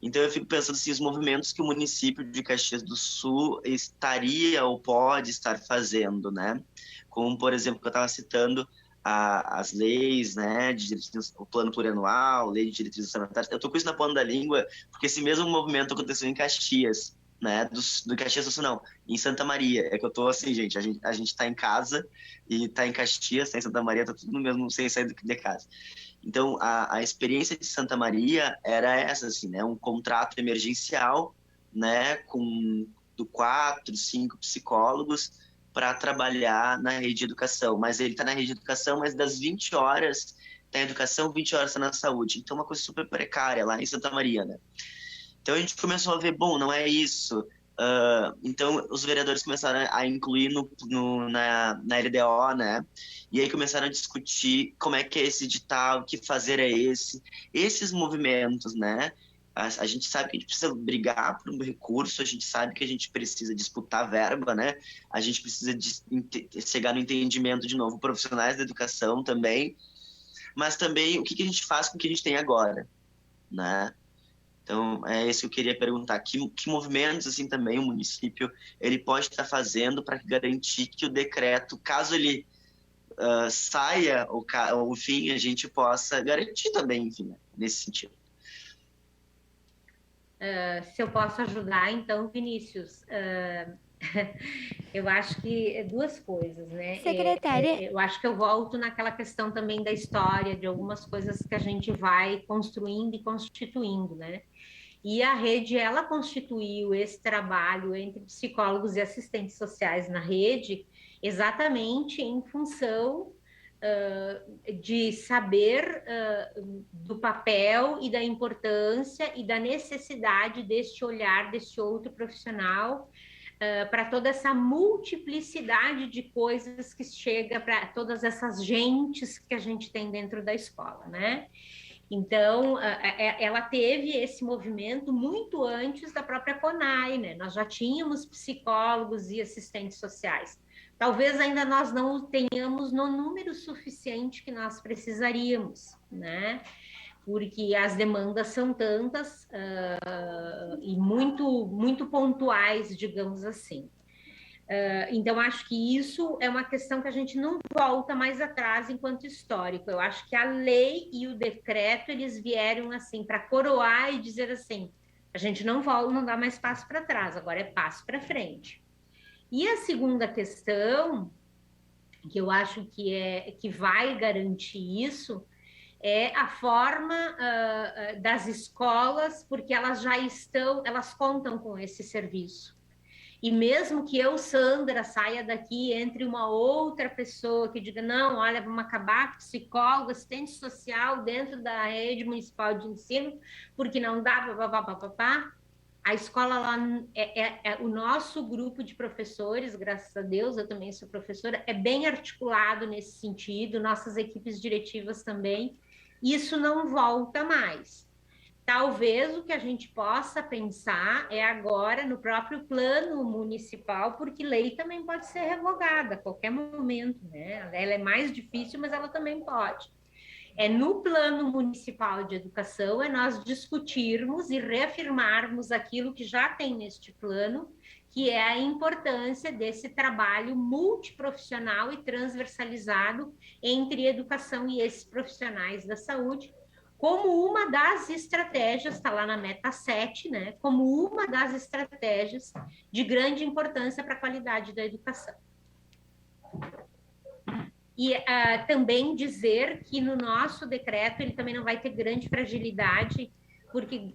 Então eu fico pensando assim, os movimentos que o município de Caxias do Sul estaria ou pode estar fazendo, né, como, por exemplo, que eu estava citando, as leis, né, de diretrizes, o plano plurianual, lei de diretrizes orçamentárias. Eu estou com isso na ponta da língua, porque esse mesmo movimento aconteceu em Caxias, né, do Caxias do Sul, não, em Santa Maria. É que eu estou assim, gente, a gente está em casa e está em Caxias, está em Santa Maria, está tudo no mesmo, sem sair de casa. Então, a experiência de Santa Maria era essa, assim, né, um contrato emergencial, né, com 4, 5 psicólogos, para trabalhar na rede de educação, mas ele está na rede de educação, mas das 20 horas está em educação, 20 horas está na saúde, então uma coisa super precária lá em Santa Maria, né? Então a gente começou a ver, bom, não é isso, então os vereadores começaram a incluir na LDO, né? E aí começaram a discutir como é que é esse edital, que fazer é esses movimentos, né? A gente sabe que a gente precisa brigar por um recurso, a gente sabe que a gente precisa disputar verba, né? A gente precisa chegar no entendimento, de novo, profissionais da educação também, mas também o que a gente faz com o que a gente tem agora, né? Então, é isso que eu queria perguntar. Que movimentos, assim, também o município ele pode estar fazendo para garantir que o decreto, caso ele saia, ou enfim, a gente possa garantir também, enfim, né? Nesse sentido. Se eu posso ajudar, então, Vinícius, eu acho que duas coisas, né? Secretária. Eu acho que eu volto naquela questão também da história, de algumas coisas que a gente vai construindo e constituindo, né? E a rede, ela constituiu esse trabalho entre psicólogos e assistentes sociais na rede exatamente em função de saber do papel e da importância e da necessidade deste olhar, deste outro profissional para toda essa multiplicidade de coisas que chega para todas essas gentes que a gente tem dentro da escola, né? Então, ela teve esse movimento muito antes da própria CONAI, né? Nós já tínhamos psicólogos e assistentes sociais. Talvez ainda nós não tenhamos no número suficiente que nós precisaríamos, né? Porque as demandas são tantas e muito pontuais, digamos assim. Então, acho que isso é uma questão que a gente não volta mais atrás enquanto histórico. Eu acho que a lei e o decreto, eles vieram assim para coroar e dizer assim, a gente não dá mais passo para trás, agora é passo para frente. E a segunda questão, que eu acho que vai garantir isso, é a forma das escolas, porque elas elas contam com esse serviço. E mesmo que eu, Sandra, saia daqui entre uma outra pessoa que diga, não, olha, vamos acabar com psicólogo, assistente social dentro da rede municipal de ensino, porque não dá, papapá. A escola lá, o nosso grupo de professores, graças a Deus, eu também sou professora, é bem articulado nesse sentido, nossas equipes diretivas também, isso não volta mais. Talvez o que a gente possa pensar é agora no próprio plano municipal, porque lei também pode ser revogada a qualquer momento, né? Ela é mais difícil, mas ela também pode. No plano municipal de educação, nós discutirmos e reafirmarmos aquilo que já tem neste plano, que é a importância desse trabalho multiprofissional e transversalizado entre educação e esses profissionais da saúde, como uma das estratégias, está lá na meta 7, né, como uma das estratégias de grande importância para a qualidade da educação. E também dizer que no nosso decreto ele também não vai ter grande fragilidade, porque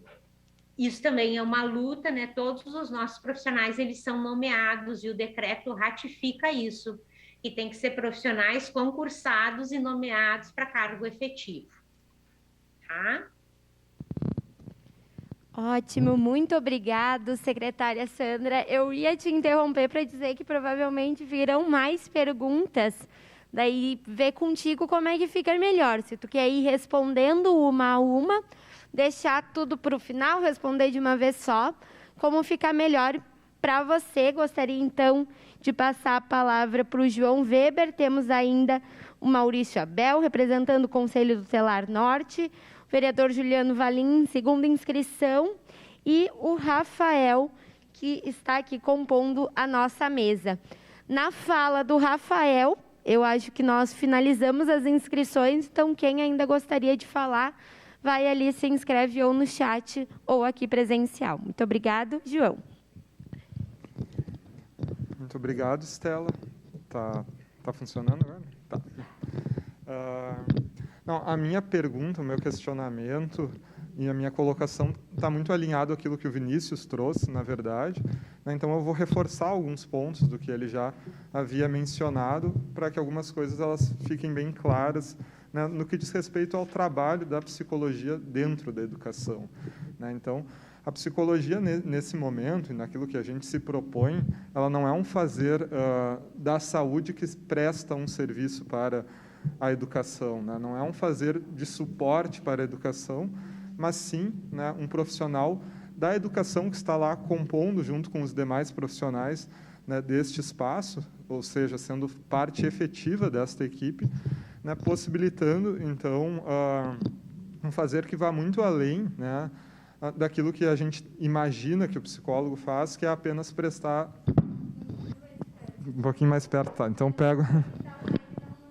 isso também é uma luta, né? Todos os nossos profissionais, eles são nomeados e o decreto ratifica isso, que tem que ser profissionais concursados e nomeados para cargo efetivo. Tá? Ótimo, muito obrigado, secretária Sandra. Eu ia te interromper para dizer que provavelmente virão mais perguntas, daí ver contigo como é que fica melhor. Se tu quer ir respondendo uma a uma, deixar tudo para o final, responder de uma vez só, como ficar melhor para você. Gostaria, então, de passar a palavra para o João Weber. Temos ainda o Maurício Abel, representando o Conselho Tutelar Norte, o vereador Juliano Valim, segunda inscrição, e o Rafael, que está aqui compondo a nossa mesa. Na fala do Rafael, eu acho que nós finalizamos as inscrições, então quem ainda gostaria de falar, vai ali, se inscreve ou no chat ou aqui presencial. Muito obrigado, João. Muito obrigado, Estela. Tá funcionando agora? Tá. Não, a minha pergunta, o meu questionamento e a minha colocação está muito alinhado àquilo que o Vinícius trouxe, na verdade, né? Então eu vou reforçar alguns pontos do que ele já havia mencionado, para que algumas coisas elas fiquem bem claras, né, no que diz respeito ao trabalho da psicologia dentro da educação, né? Então, a psicologia, nesse momento, e naquilo que a gente se propõe, ela não é um fazer da saúde que presta um serviço para a educação, né? Não é um fazer de suporte para a educação, mas sim, né, um profissional da educação que está lá compondo, junto com os demais profissionais, né, deste espaço, ou seja, sendo parte efetiva desta equipe, né, possibilitando, então, um fazer que vá muito além, né, daquilo que a gente imagina que o psicólogo faz, que é apenas prestar... Um pouquinho mais perto, tá? Então, pego...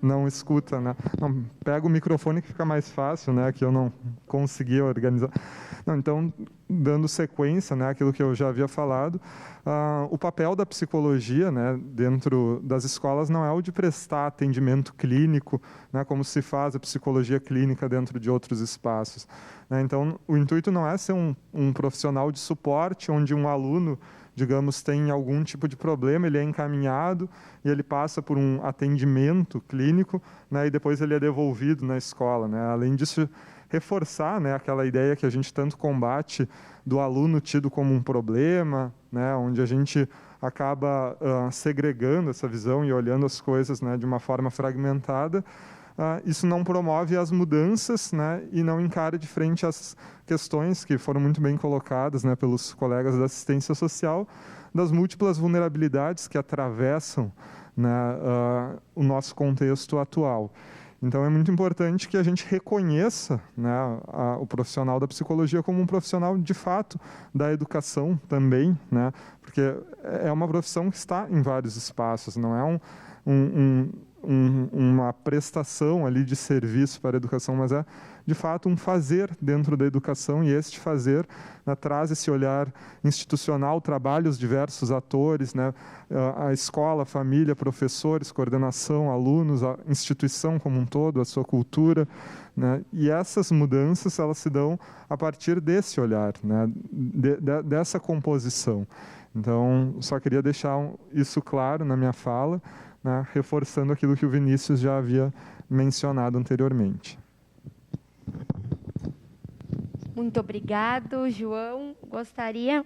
Não escuta, né? Não, pega o microfone que fica mais fácil, né? Que eu não consegui organizar. Não, então, dando sequência, né? Aquilo que eu já havia falado, o papel da psicologia, né? Dentro das escolas não é o de prestar atendimento clínico, né? Como se faz a psicologia clínica dentro de outros espaços, né? Então, o intuito não é ser um profissional de suporte, onde um aluno, digamos, tem algum tipo de problema, ele é encaminhado e ele passa por um atendimento clínico, né, e depois ele é devolvido na escola, né? Além disso, reforçar, né, aquela ideia que a gente tanto combate do aluno tido como um problema, né, onde a gente acaba segregando essa visão e olhando as coisas, né, de uma forma fragmentada. Isso não promove as mudanças, né, e não encara de frente as questões que foram muito bem colocadas, né, pelos colegas da assistência social, das múltiplas vulnerabilidades que atravessam, né, o nosso contexto atual. Então, é muito importante que a gente reconheça, né, o profissional da psicologia como um profissional, de fato, da educação também, né, porque é uma profissão que está em vários espaços, não é uma prestação ali de serviço para a educação, mas é, de fato, um fazer dentro da educação, e este fazer, né, traz esse olhar institucional, trabalha os diversos atores, né, a escola, a família, professores, coordenação, alunos, a instituição como um todo, a sua cultura, né, e essas mudanças elas se dão a partir desse olhar, né, dessa composição. Então, só queria deixar isso claro na minha fala, né, reforçando aquilo que o Vinícius já havia mencionado anteriormente. Muito obrigado, João. Gostaria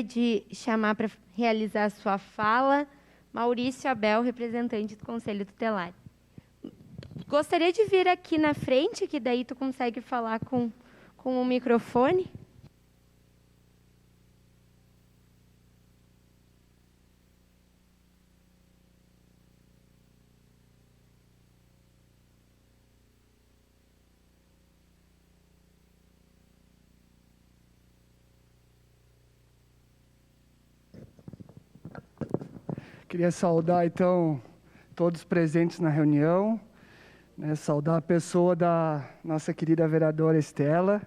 de chamar para realizar a sua fala Maurício Abel, representante do Conselho Tutelar. Gostaria de vir aqui na frente, que daí tu consegue falar com o microfone. Queria saudar, então, todos presentes na reunião, né, saudar a pessoa da nossa querida vereadora Estela,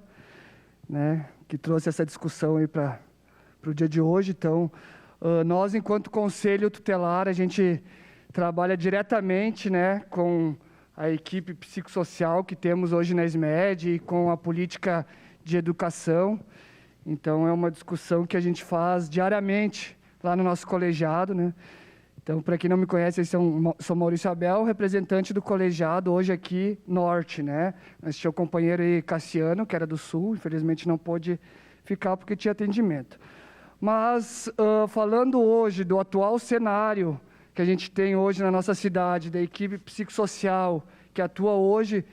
né, que trouxe essa discussão aí para o dia de hoje. Então, nós, enquanto Conselho Tutelar, a gente trabalha diretamente, né, com a equipe psicossocial que temos hoje na SMED e com a política de educação. Então, é uma discussão que a gente faz diariamente lá no nosso colegiado, né? Então, para quem não me conhece, eu sou Maurício Abel, representante do colegiado, hoje aqui, Norte, né? Nós tínhamos o companheiro aí, Cassiano, que era do Sul, infelizmente não pôde ficar porque tinha atendimento. Mas, falando hoje do atual cenário que a gente tem hoje na nossa cidade, da equipe psicossocial, que atua hoje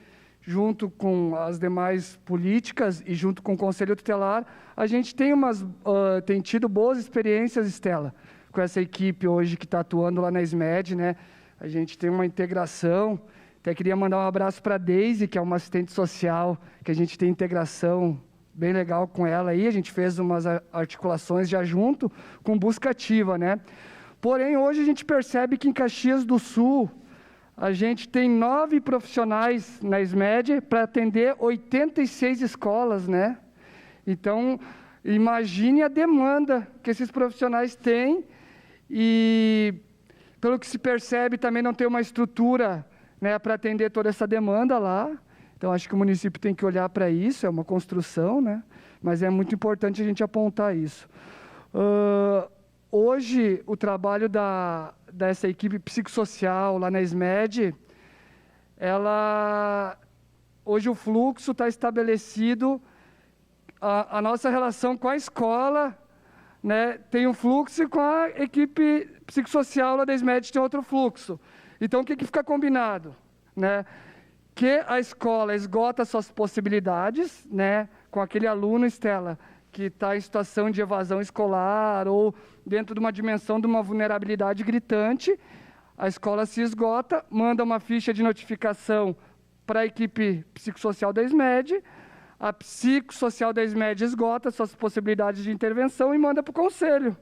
junto com as demais políticas e junto com o Conselho Tutelar, a gente tem tido boas experiências, Estela, com essa equipe hoje que está atuando lá na SMED, né? A gente tem uma integração. Até queria mandar um abraço para a Deise, que é uma assistente social, que a gente tem integração bem legal com ela aí. A gente fez umas articulações já junto com busca ativa, né? Porém, hoje a gente percebe que em Caxias do Sul, a gente tem 9 profissionais na SMED para atender 86 escolas, né? Então, imagine a demanda que esses profissionais têm e, pelo que se percebe, também não tem uma estrutura, né, para atender toda essa demanda lá. Então, acho que o município tem que olhar para isso, é uma construção, né? Mas é muito importante a gente apontar isso. Hoje, o trabalho dessa equipe psicossocial lá na SMED, hoje o fluxo está estabelecido, a nossa relação com a escola, né, tem um fluxo, e com a equipe psicossocial lá da SMED tem outro fluxo. Então, o que fica combinado? Né? Que a escola esgota suas possibilidades, né, com aquele aluno, Estela, que está em situação de evasão escolar ou dentro de uma dimensão de uma vulnerabilidade gritante, a escola se esgota, manda uma ficha de notificação para a equipe psicossocial da SMED, a psicossocial da SMED esgota suas possibilidades de intervenção e manda para o conselho,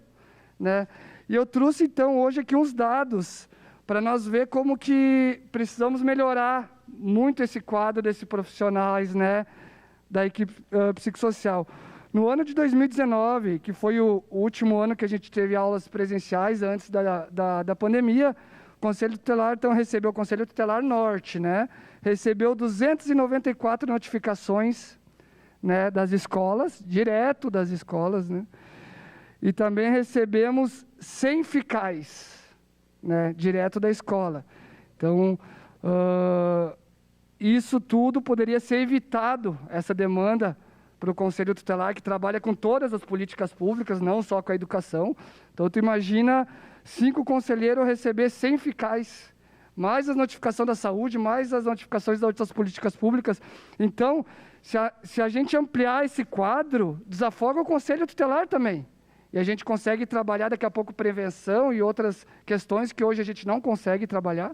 né? E eu trouxe, então, hoje aqui uns dados para nós ver como que precisamos melhorar muito esse quadro desses profissionais, né, da equipe psicossocial. No ano de 2019, que foi o último ano que a gente teve aulas presenciais antes da pandemia, o Conselho Tutelar, então, recebeu o Conselho Tutelar Norte, né? Recebeu 294 notificações, né, das escolas, direto das escolas, né? E também recebemos 100 fiscais, né, direto da escola. Então, isso tudo poderia ser evitado, essa demanda, para o Conselho Tutelar, que trabalha com todas as políticas públicas, não só com a educação. Então, tu imagina 5 conselheiros receber 100 fiscais, mais as notificações da saúde, mais as notificações das outras políticas públicas. Então, se a gente ampliar esse quadro, desafoga o Conselho Tutelar também. E a gente consegue trabalhar daqui a pouco prevenção e outras questões que hoje a gente não consegue trabalhar,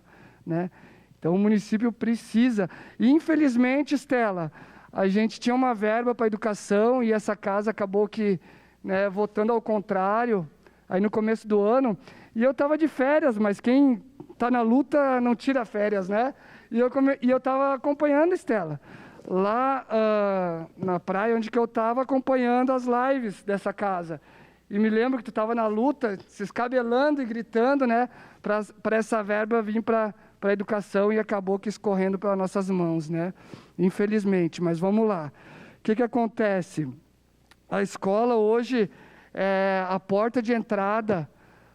né? Então, o município precisa. E, infelizmente, Estela, a gente tinha uma verba para educação e essa casa acabou que, né, votando ao contrário, aí no começo do ano. E eu estava de férias, mas quem está na luta não tira férias, né? E eu estava acompanhando, Estela, lá na praia onde que eu estava acompanhando as lives dessa casa. E me lembro que tu estava na luta, se escabelando e gritando, né, para essa verba vir para a educação e acabou que escorrendo pelas nossas mãos, né? Infelizmente, mas vamos lá. O que acontece? A escola hoje é a porta de entrada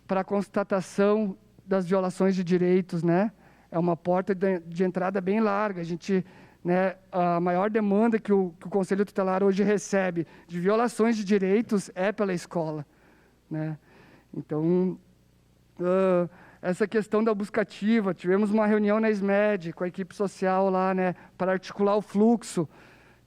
para a constatação das violações de direitos, né? É uma porta de entrada bem larga. A gente, né, a maior demanda que o Conselho Tutelar hoje recebe de violações de direitos é pela escola, né? Então, essa questão da busca ativa, tivemos uma reunião na SMED com a equipe social lá, né, para articular o fluxo.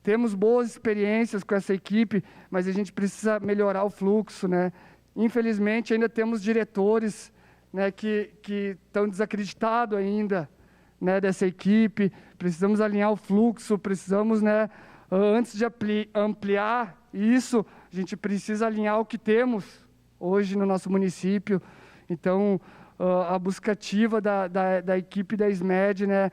Temos boas experiências com essa equipe, mas a gente precisa melhorar o fluxo, né? Infelizmente, ainda temos diretores, né, que estão desacreditados ainda, né, dessa equipe. Precisamos alinhar o fluxo, precisamos, né, antes de ampliar isso, a gente precisa alinhar o que temos hoje no nosso município. Então, a busca ativa da equipe da SMED, né,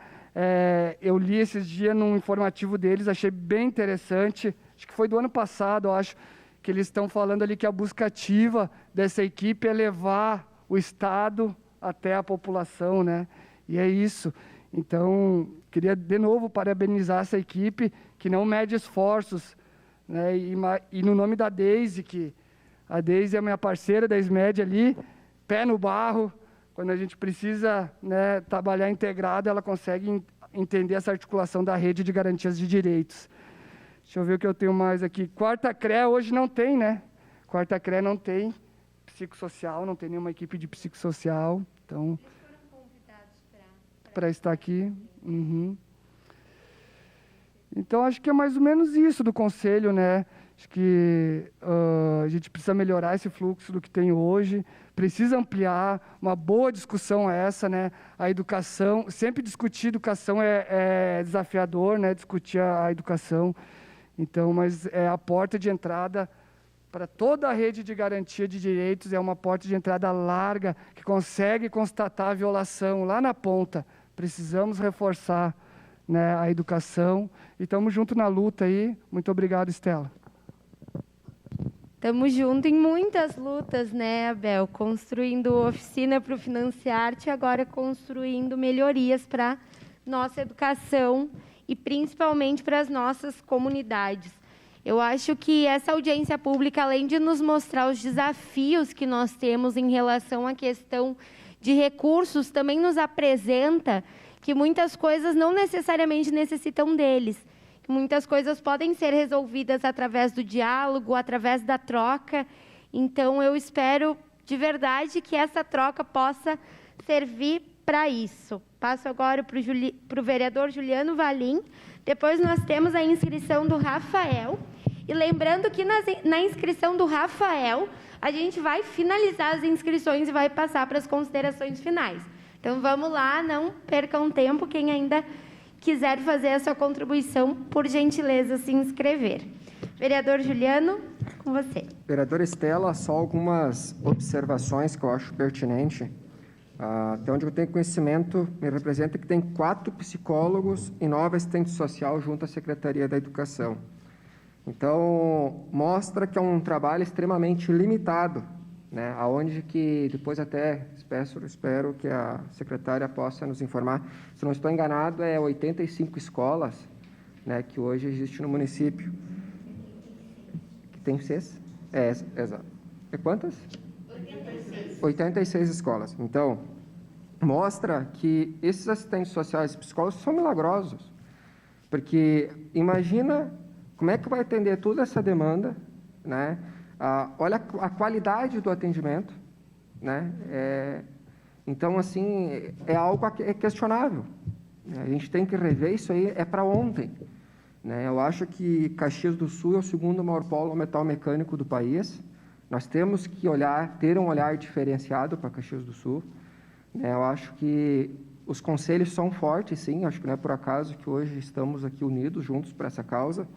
Eu li esses dias num informativo deles, achei bem interessante, acho que foi do ano passado, eu acho, que eles estão falando ali que a busca ativa dessa equipe é levar o Estado até a população, né? E é isso. Então, queria de novo parabenizar essa equipe que não mede esforços, né? E no nome da Deise, que a Deise é minha parceira da SMED ali, pé no barro, quando a gente precisa, né, trabalhar integrado, ela consegue entender essa articulação da rede de garantias de direitos. Deixa eu ver o que eu tenho mais aqui. Quarta CRE hoje não tem, né? Quarta CRE não tem psicossocial, não tem nenhuma equipe de psicossocial. Então, para estar aqui. Uhum. Então, acho que é mais ou menos isso do Conselho, né? Acho que a gente precisa melhorar esse fluxo do que tem hoje, precisa ampliar, uma boa discussão essa, né? A educação, sempre discutir educação é desafiador, né? Discutir a educação. Então, mas é a porta de entrada para toda a rede de garantia de direitos, é uma porta de entrada larga, que consegue constatar a violação lá na ponta. Precisamos reforçar, né, a educação e estamos juntos na luta aí. Muito obrigado, Estela. Estamos juntos em muitas lutas, né, Abel? Construindo oficina para o Financiarte e agora construindo melhorias para nossa educação e principalmente para as nossas comunidades. Eu acho que essa audiência pública, além de nos mostrar os desafios que nós temos em relação à questão de recursos, também nos apresenta que muitas coisas não necessariamente necessitam deles. Muitas coisas podem ser resolvidas através do diálogo, através da troca. Então, eu espero de verdade que essa troca possa servir para isso. Passo agora para o vereador Juliano Valim. Depois nós temos a inscrição do Rafael. E lembrando que na inscrição do Rafael, a gente vai finalizar as inscrições e vai passar para as considerações finais. Então, vamos lá, não percam tempo, quem ainda quiser fazer a sua contribuição, por gentileza, se inscrever. Vereador Juliano, com você. Vereadora Estela, só algumas observações que eu acho pertinente. Até onde eu tenho conhecimento, me representa que tem 4 psicólogos e 9 assistentes sociais junto à Secretaria da Educação. Então, mostra que é um trabalho extremamente limitado, né? Aonde que depois até espero que a secretária possa nos informar. Se não estou enganado, 85 escolas, né, que hoje existe no município. Que tem 6? Exato. É quantas? 86 escolas. Então, mostra que esses assistentes sociais e psicólogos são milagrosos. Porque imagina como é que vai atender toda essa demanda, né? Olha a qualidade do atendimento, né? Então, assim, é algo questionável. A gente tem que rever isso aí, é para ontem. Né? Eu acho que Caxias do Sul é o segundo maior polo metal mecânico do país. Nós temos que ter um olhar diferenciado para Caxias do Sul. Né? Eu acho que os conselhos são fortes, sim. Acho que não é por acaso que hoje estamos aqui unidos, juntos para essa causa.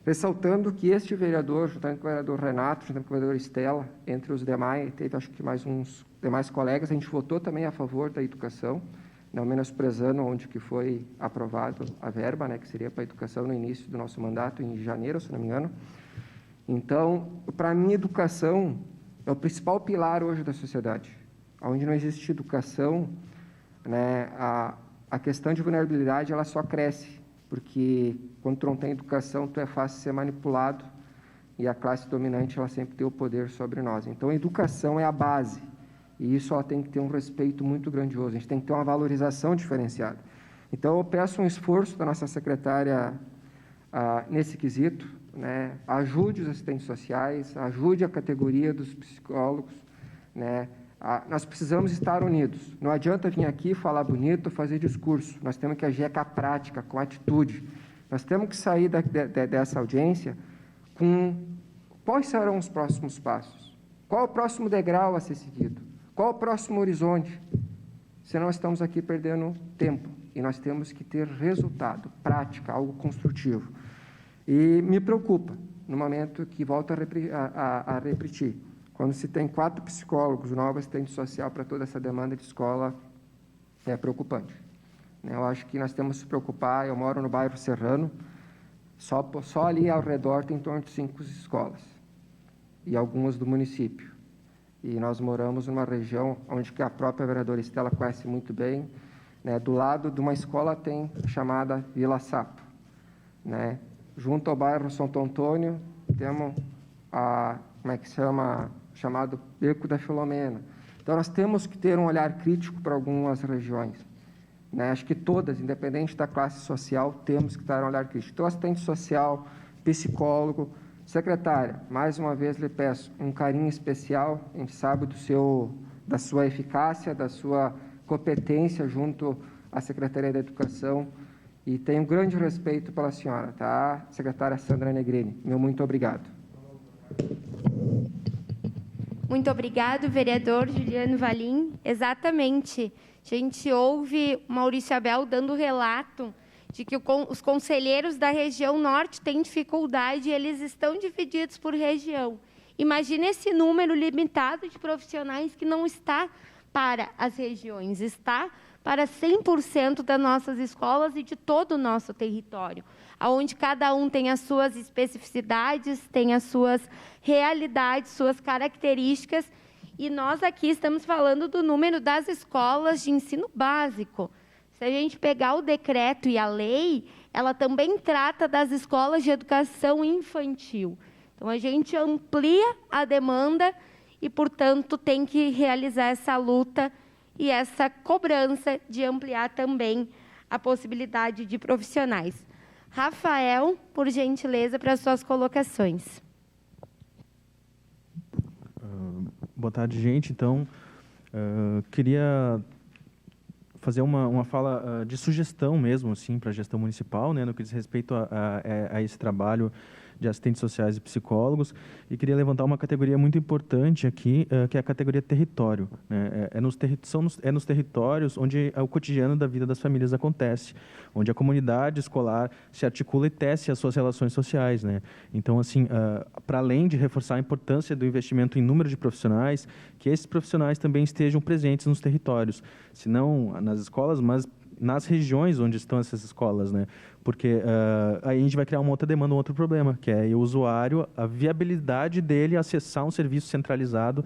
Ressaltando que este vereador, juntamente com o vereador Renato, juntamente com a vereadora Estela, entre os demais, teve acho que mais uns demais colegas, a gente votou também a favor da educação, não menosprezando onde que foi aprovado a verba, né, que seria para a educação no início do nosso mandato, em janeiro, se não me engano. Então, para mim, educação é o principal pilar hoje da sociedade. Onde não existe educação, né, a questão de vulnerabilidade ela só cresce. Porque quando tu não tem educação, tu é fácil ser manipulado e a classe dominante ela sempre tem o poder sobre nós. Então, a educação é a base e isso ela tem que ter um respeito muito grandioso, a gente tem que ter uma valorização diferenciada. Então, eu peço um esforço da nossa secretária nesse quesito, né? Ajude os assistentes sociais, ajude a categoria dos psicólogos, né? Nós precisamos estar unidos. Não adianta vir aqui falar bonito, fazer discurso. Nós temos que agir com a prática, com a atitude. Nós temos que sair dessa audiência com quais serão os próximos passos. Qual é o próximo degrau a ser seguido? Qual é o próximo horizonte? Senão nós estamos aqui perdendo tempo. E nós temos que ter resultado, prática, algo construtivo. E me preocupa, no momento que volto a repetir, quando se tem 4 psicólogos, 9 assistentes social para toda essa demanda de escola, é preocupante. né? Eu acho que nós temos que se preocupar. Eu moro no bairro Serrano, só ali ao redor tem em torno de 5 escolas, e algumas do município. E nós moramos numa região onde a própria vereadora Estela conhece muito bem, né? Do lado de uma escola tem a chamada Vila Sapo, né? Junto ao bairro Santo Antônio, temos chamado Beco da Filomena. Então, nós temos que ter um olhar crítico para algumas regiões, né? Acho que todas, independente da classe social, temos que ter um olhar crítico. Então, assistente social, psicólogo, secretária, mais uma vez lhe peço um carinho especial. A gente sabe da sua eficácia, da sua competência junto à Secretaria da Educação, e tenho grande respeito pela senhora, tá? Secretária Sandra Negrini, meu muito obrigado. Muito obrigado, vereador Juliano Valim. Exatamente. A gente ouve o Maurício Abel dando relato de que os conselheiros da região norte têm dificuldade e eles estão divididos por região. Imagine esse número limitado de profissionais que não está para as regiões, está para 100% das nossas escolas e de todo o nosso território, onde cada um tem as suas especificidades, tem as suas realidades, suas características, e nós aqui estamos falando do número das escolas de ensino básico. Se a gente pegar o decreto e a lei, ela também trata das escolas de educação infantil. Então, a gente amplia a demanda e, portanto, tem que realizar essa luta e essa cobrança de ampliar também a possibilidade de profissionais. Rafael, por gentileza, para as suas colocações. Boa tarde, gente. Então, queria fazer uma fala de sugestão mesmo, assim, para a gestão municipal, né, no que diz respeito a esse trabalho de assistentes sociais e psicólogos, e queria levantar uma categoria muito importante aqui, que é a categoria território, né? É nos territórios onde o cotidiano da vida das famílias acontece, onde a comunidade escolar se articula e tece as suas relações sociais, né? Então, assim, para além de reforçar a importância do investimento em número de profissionais, que esses profissionais também estejam presentes nos territórios, se não nas escolas, mas nas regiões onde estão essas escolas, né? Porque aí a gente vai criar uma outra demanda, um outro problema, que é o usuário, a viabilidade dele acessar um serviço centralizado,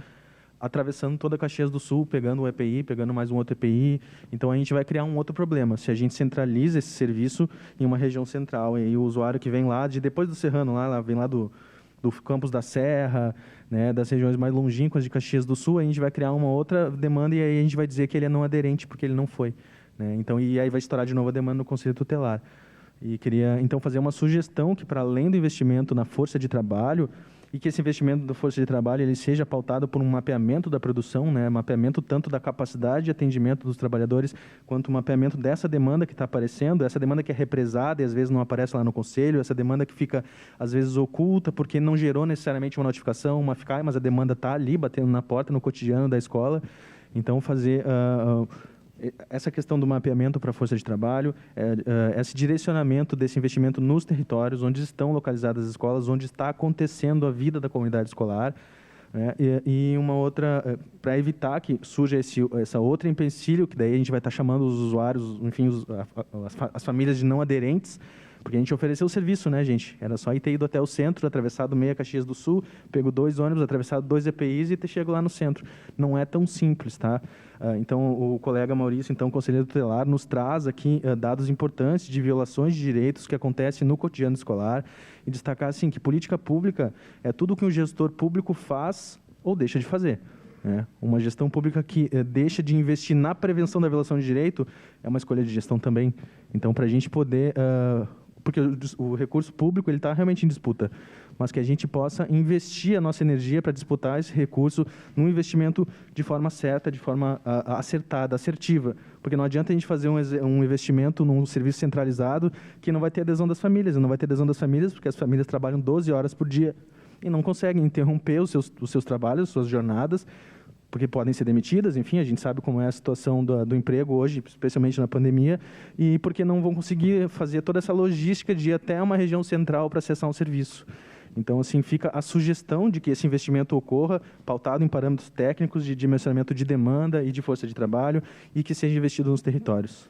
atravessando toda a Caxias do Sul, pegando um EPI, pegando mais um outro EPI. Então, a gente vai criar um outro problema. Se a gente centraliza esse serviço em uma região central, e aí o usuário que vem lá, depois do Serrano, vem lá do Campos da Serra, né, das regiões mais longínquas de Caxias do Sul, a gente vai criar uma outra demanda e aí a gente vai dizer que ele é não aderente porque ele não foi, né? Então, e aí vai estourar de novo a demanda no Conselho Tutelar. E queria, então, fazer uma sugestão que, para além do investimento na força de trabalho, e que esse investimento da força de trabalho ele seja pautado por um mapeamento da produção, né? Mapeamento tanto da capacidade de atendimento dos trabalhadores, quanto o mapeamento dessa demanda que está aparecendo, essa demanda que é represada e às vezes não aparece lá no Conselho, essa demanda que fica, às vezes, oculta, porque não gerou necessariamente uma notificação, uma FICAI, mas a demanda está ali, batendo na porta, no cotidiano da escola. Então, fazer essa questão do mapeamento para a força de trabalho, esse direcionamento desse investimento nos territórios, onde estão localizadas as escolas, onde está acontecendo a vida da comunidade escolar, né? E uma outra, para evitar que surja essa outra empecilho, que daí a gente vai estar chamando os usuários, enfim, as famílias de não aderentes, porque a gente ofereceu o serviço, né, gente? Era só ir ter ido até o centro, atravessado meia Caxias do Sul, pego 2 ônibus, atravessado 2 EPIs e chego lá no centro. Não é tão simples, tá? Então, o colega Maurício, então, conselheiro tutelar, nos traz aqui dados importantes de violações de direitos que acontecem no cotidiano escolar e destacar, assim, que política pública é tudo que um gestor público faz ou deixa de fazer. Uma gestão pública que deixa de investir na prevenção da violação de direito é uma escolha de gestão também. Então, para a gente poder... porque o recurso público está realmente em disputa, mas que a gente possa investir a nossa energia para disputar esse recurso num investimento de forma certa, de forma acertada, assertiva. Porque não adianta a gente fazer um investimento num serviço centralizado que não vai ter adesão das famílias. Não vai ter adesão das famílias porque as famílias trabalham 12 horas por dia e não conseguem interromper os seus trabalhos, suas jornadas, porque podem ser demitidas, enfim, a gente sabe como é a situação do emprego hoje, especialmente na pandemia, e porque não vão conseguir fazer toda essa logística de ir até uma região central para acessar um serviço. Então, assim, fica a sugestão de que esse investimento ocorra pautado em parâmetros técnicos de dimensionamento de demanda e de força de trabalho e que seja investido nos territórios.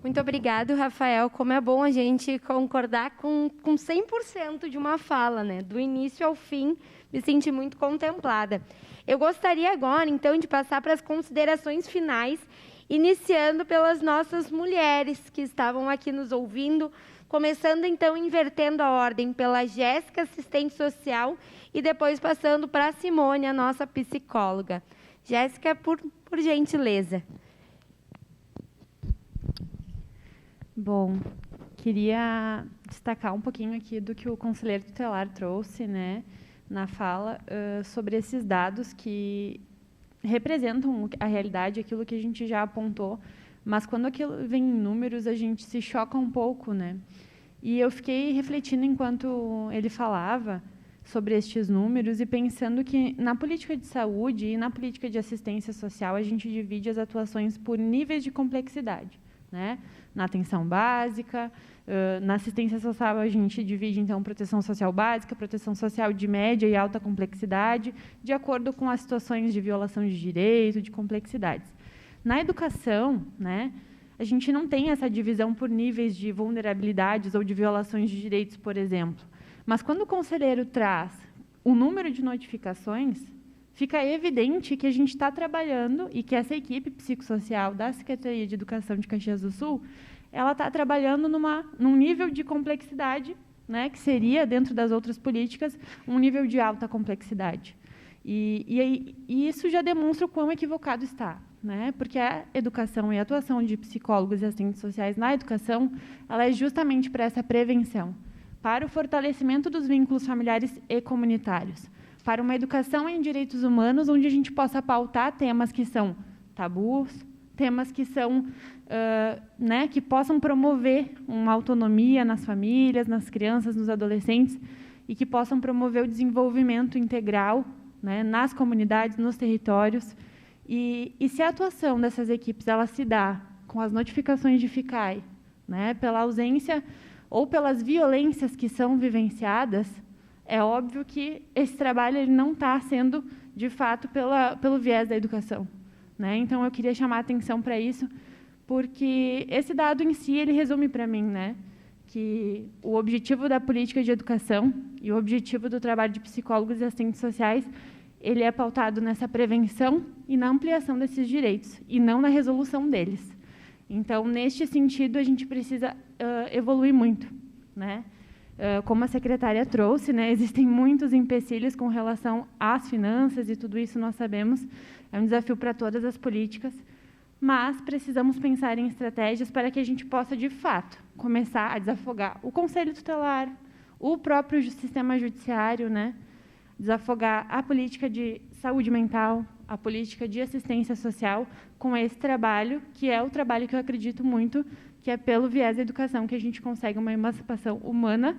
Muito obrigado, Rafael. Como é bom a gente concordar com 100% de uma fala, né? Do início ao fim, me senti muito contemplada. Eu gostaria agora, então, de passar para as considerações finais, iniciando pelas nossas mulheres que estavam aqui nos ouvindo, começando, então, invertendo a ordem pela Jéssica, assistente social, e depois passando para a Simone, a nossa psicóloga. Jéssica, por gentileza. Bom, queria destacar um pouquinho aqui do que o conselheiro tutelar trouxe, né, na fala, sobre esses dados que representam a realidade, aquilo que a gente já apontou, mas quando aquilo vem em números, a gente se choca um pouco, né? E eu fiquei refletindo enquanto ele falava sobre estes números e pensando que na política de saúde e na política de assistência social a gente divide as atuações por níveis de complexidade, né? Na atenção básica, na assistência social a gente divide, então, proteção social básica, proteção social de média e alta complexidade, de acordo com as situações de violação de direito, de complexidades. Na educação, né, a gente não tem essa divisão por níveis de vulnerabilidades ou de violações de direitos, por exemplo. Mas quando o conselheiro traz o número de notificações, fica evidente que a gente está trabalhando e que essa equipe psicossocial da Secretaria de Educação de Caxias do Sul, ela está trabalhando num nível de complexidade, né, que seria, dentro das outras políticas, um nível de alta complexidade. E isso já demonstra o quão equivocado está, né? Porque a educação e a atuação de psicólogos e assistentes sociais na educação, ela é justamente para essa prevenção, para o fortalecimento dos vínculos familiares e comunitários, para uma educação em direitos humanos, onde a gente possa pautar temas que são tabus, temas que são, né, que possam promover uma autonomia nas famílias, nas crianças, nos adolescentes, e que possam promover o desenvolvimento integral, né, nas comunidades, nos territórios. E se a atuação dessas equipes ela se dá com as notificações de FICAI, né, pela ausência ou pelas violências que são vivenciadas, é óbvio que esse trabalho ele não está sendo, de fato, pelo viés da educação, né? Então, eu queria chamar a atenção para isso, porque esse dado em si, ele resume para mim, né, que o objetivo da política de educação e o objetivo do trabalho de psicólogos e assistentes sociais, ele é pautado nessa prevenção e na ampliação desses direitos, e não na resolução deles. Então, neste sentido, a gente precisa evoluir muito, né? Como a secretária trouxe, né, existem muitos empecilhos com relação às finanças e tudo isso nós sabemos, é um desafio para todas as políticas, mas precisamos pensar em estratégias para que a gente possa, de fato, começar a desafogar o Conselho Tutelar, o próprio sistema judiciário, né, desafogar a política de saúde mental, a política de assistência social com esse trabalho, que é o trabalho que eu acredito muito, que é pelo viés da educação que a gente consegue uma emancipação humana,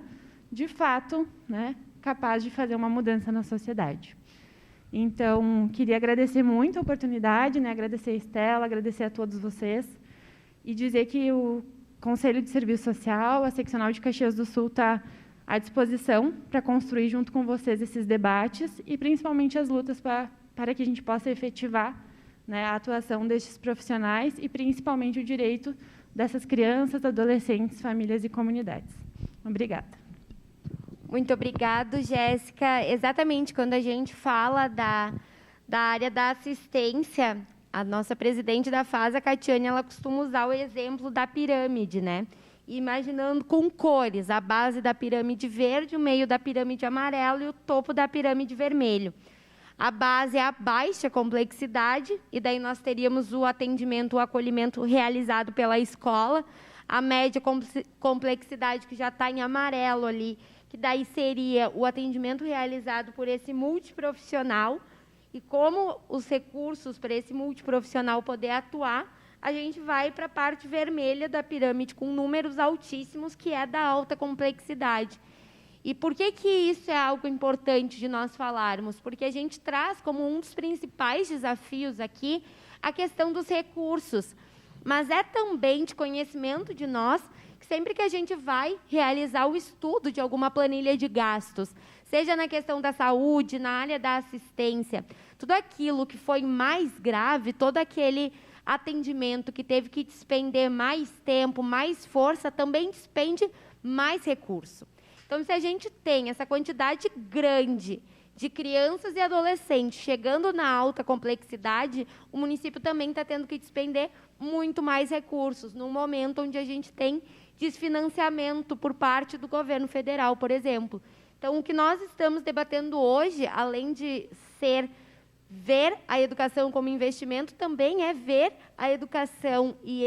de fato, né, capaz de fazer uma mudança na sociedade. Então, queria agradecer muito a oportunidade, né, agradecer a Estela, agradecer a todos vocês, e dizer que o Conselho de Serviço Social, a Seccional de Caxias do Sul, está à disposição para construir junto com vocês esses debates e, principalmente, as lutas para que a gente possa efetivar, né, a atuação destes profissionais e, principalmente, o direito dessas crianças, adolescentes, famílias e comunidades. Obrigada. Muito obrigado, Jéssica. Exatamente, quando a gente fala da área da assistência, a nossa presidente da FAS, a Catiane, ela costuma usar o exemplo da pirâmide, né? Imaginando com cores, a base da pirâmide verde, o meio da pirâmide amarelo e o topo da pirâmide vermelho. A base é a baixa complexidade, e daí nós teríamos o atendimento, o acolhimento realizado pela escola, a média complexidade, que já está em amarelo ali, que daí seria o atendimento realizado por esse multiprofissional, e como os recursos para esse multiprofissional poder atuar, a gente vai para a parte vermelha da pirâmide, com números altíssimos, que é da alta complexidade. E por que isso é algo importante de nós falarmos? Porque a gente traz como um dos principais desafios aqui a questão dos recursos, mas é também de conhecimento de nós que sempre que a gente vai realizar o estudo de alguma planilha de gastos, seja na questão da saúde, na área da assistência, tudo aquilo que foi mais grave, toda atendimento, que teve que despender mais tempo, mais força, também despende mais recurso. Então, se a gente tem essa quantidade grande de crianças e adolescentes chegando na alta complexidade, o município também está tendo que despender muito mais recursos, num momento onde a gente tem desfinanciamento por parte do governo federal, por exemplo. Então, o que nós estamos debatendo hoje, além de ver a educação como investimento, também é ver a educação e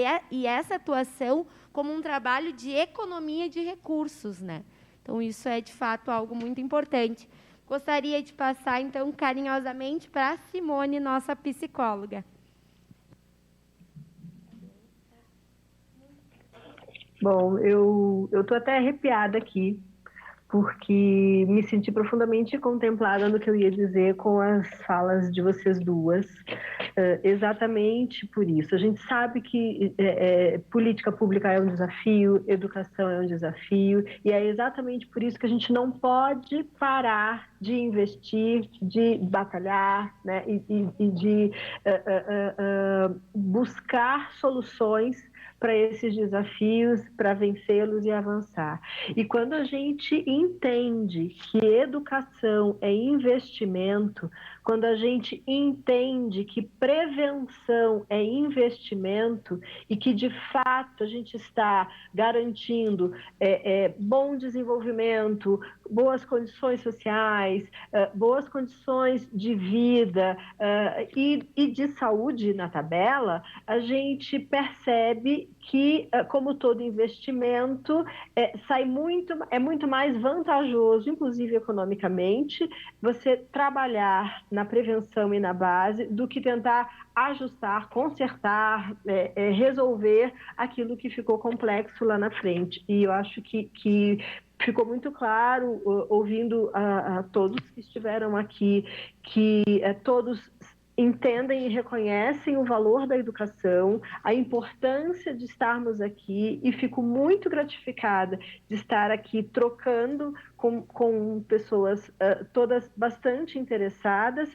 essa atuação como um trabalho de economia de recursos, né? Então, isso é, de fato, algo muito importante. Gostaria de passar, então, carinhosamente para a Simone, nossa psicóloga. Bom, eu estou até arrepiada aqui, porque me senti profundamente contemplada no que eu ia dizer com as falas de vocês duas, exatamente por isso. A gente sabe que política pública é um desafio, educação é um desafio, e é exatamente por isso que a gente não pode parar de investir, de batalhar, né, e de buscar soluções para esses desafios, para vencê-los e avançar. E quando a gente entende que educação é investimento, quando a gente entende que prevenção é investimento e que, de fato, a gente está garantindo bom desenvolvimento, boas condições sociais, boas condições de vida e de saúde na tabela, a gente percebe que, como todo investimento, é muito mais vantajoso, inclusive economicamente, você trabalhar na prevenção e na base do que tentar ajustar, consertar, resolver aquilo que ficou complexo lá na frente. E eu acho que ficou muito claro, ouvindo a todos que estiveram aqui, que todos entendem e reconhecem o valor da educação, a importância de estarmos aqui, e fico muito gratificada de estar aqui trocando com pessoas todas bastante interessadas,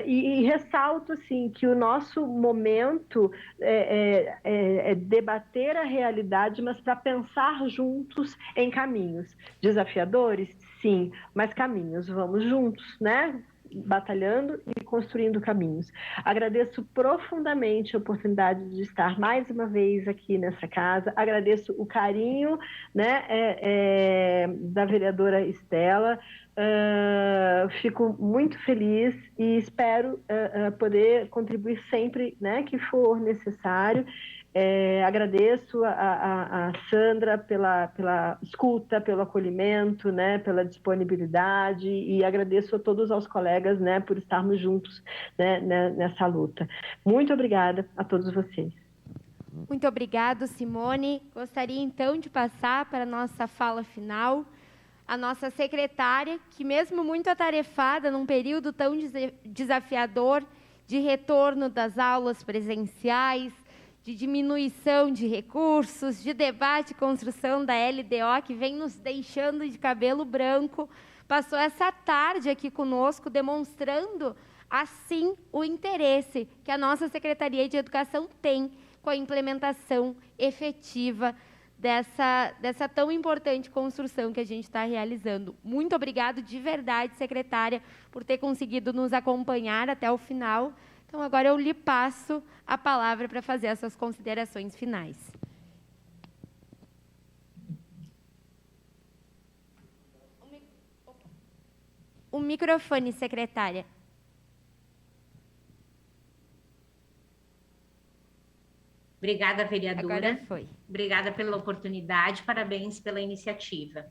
e ressalto assim, que o nosso momento é debater a realidade, mas para pensar juntos em caminhos desafiadores, sim, mas caminhos, vamos juntos, né? Batalhando e construindo caminhos. Agradeço profundamente a oportunidade de estar mais uma vez aqui nessa casa, agradeço o carinho, né, da vereadora Estela, fico muito feliz e espero poder contribuir sempre, né, que for necessário. Agradeço a Sandra pela escuta, pelo acolhimento, né, pela disponibilidade, e agradeço a todos os colegas, né, por estarmos juntos, né, nessa luta. Muito obrigada a todos vocês. Muito obrigado, Simone. Gostaria, então, de passar para a nossa fala final. A nossa secretária, que mesmo muito atarefada num período tão desafiador de retorno das aulas presenciais, de diminuição de recursos, de debate e construção da LDO, que vem nos deixando de cabelo branco, passou essa tarde aqui conosco, demonstrando, assim, o interesse que a nossa Secretaria de Educação tem com a implementação efetiva dessa tão importante construção que a gente está realizando. Muito obrigado de verdade, secretária, por ter conseguido nos acompanhar até o final. Então, agora eu lhe passo a palavra para fazer as suas considerações finais. O microfone, secretária. Obrigada, vereadora. Agora foi. Obrigada pela oportunidade, parabéns pela iniciativa.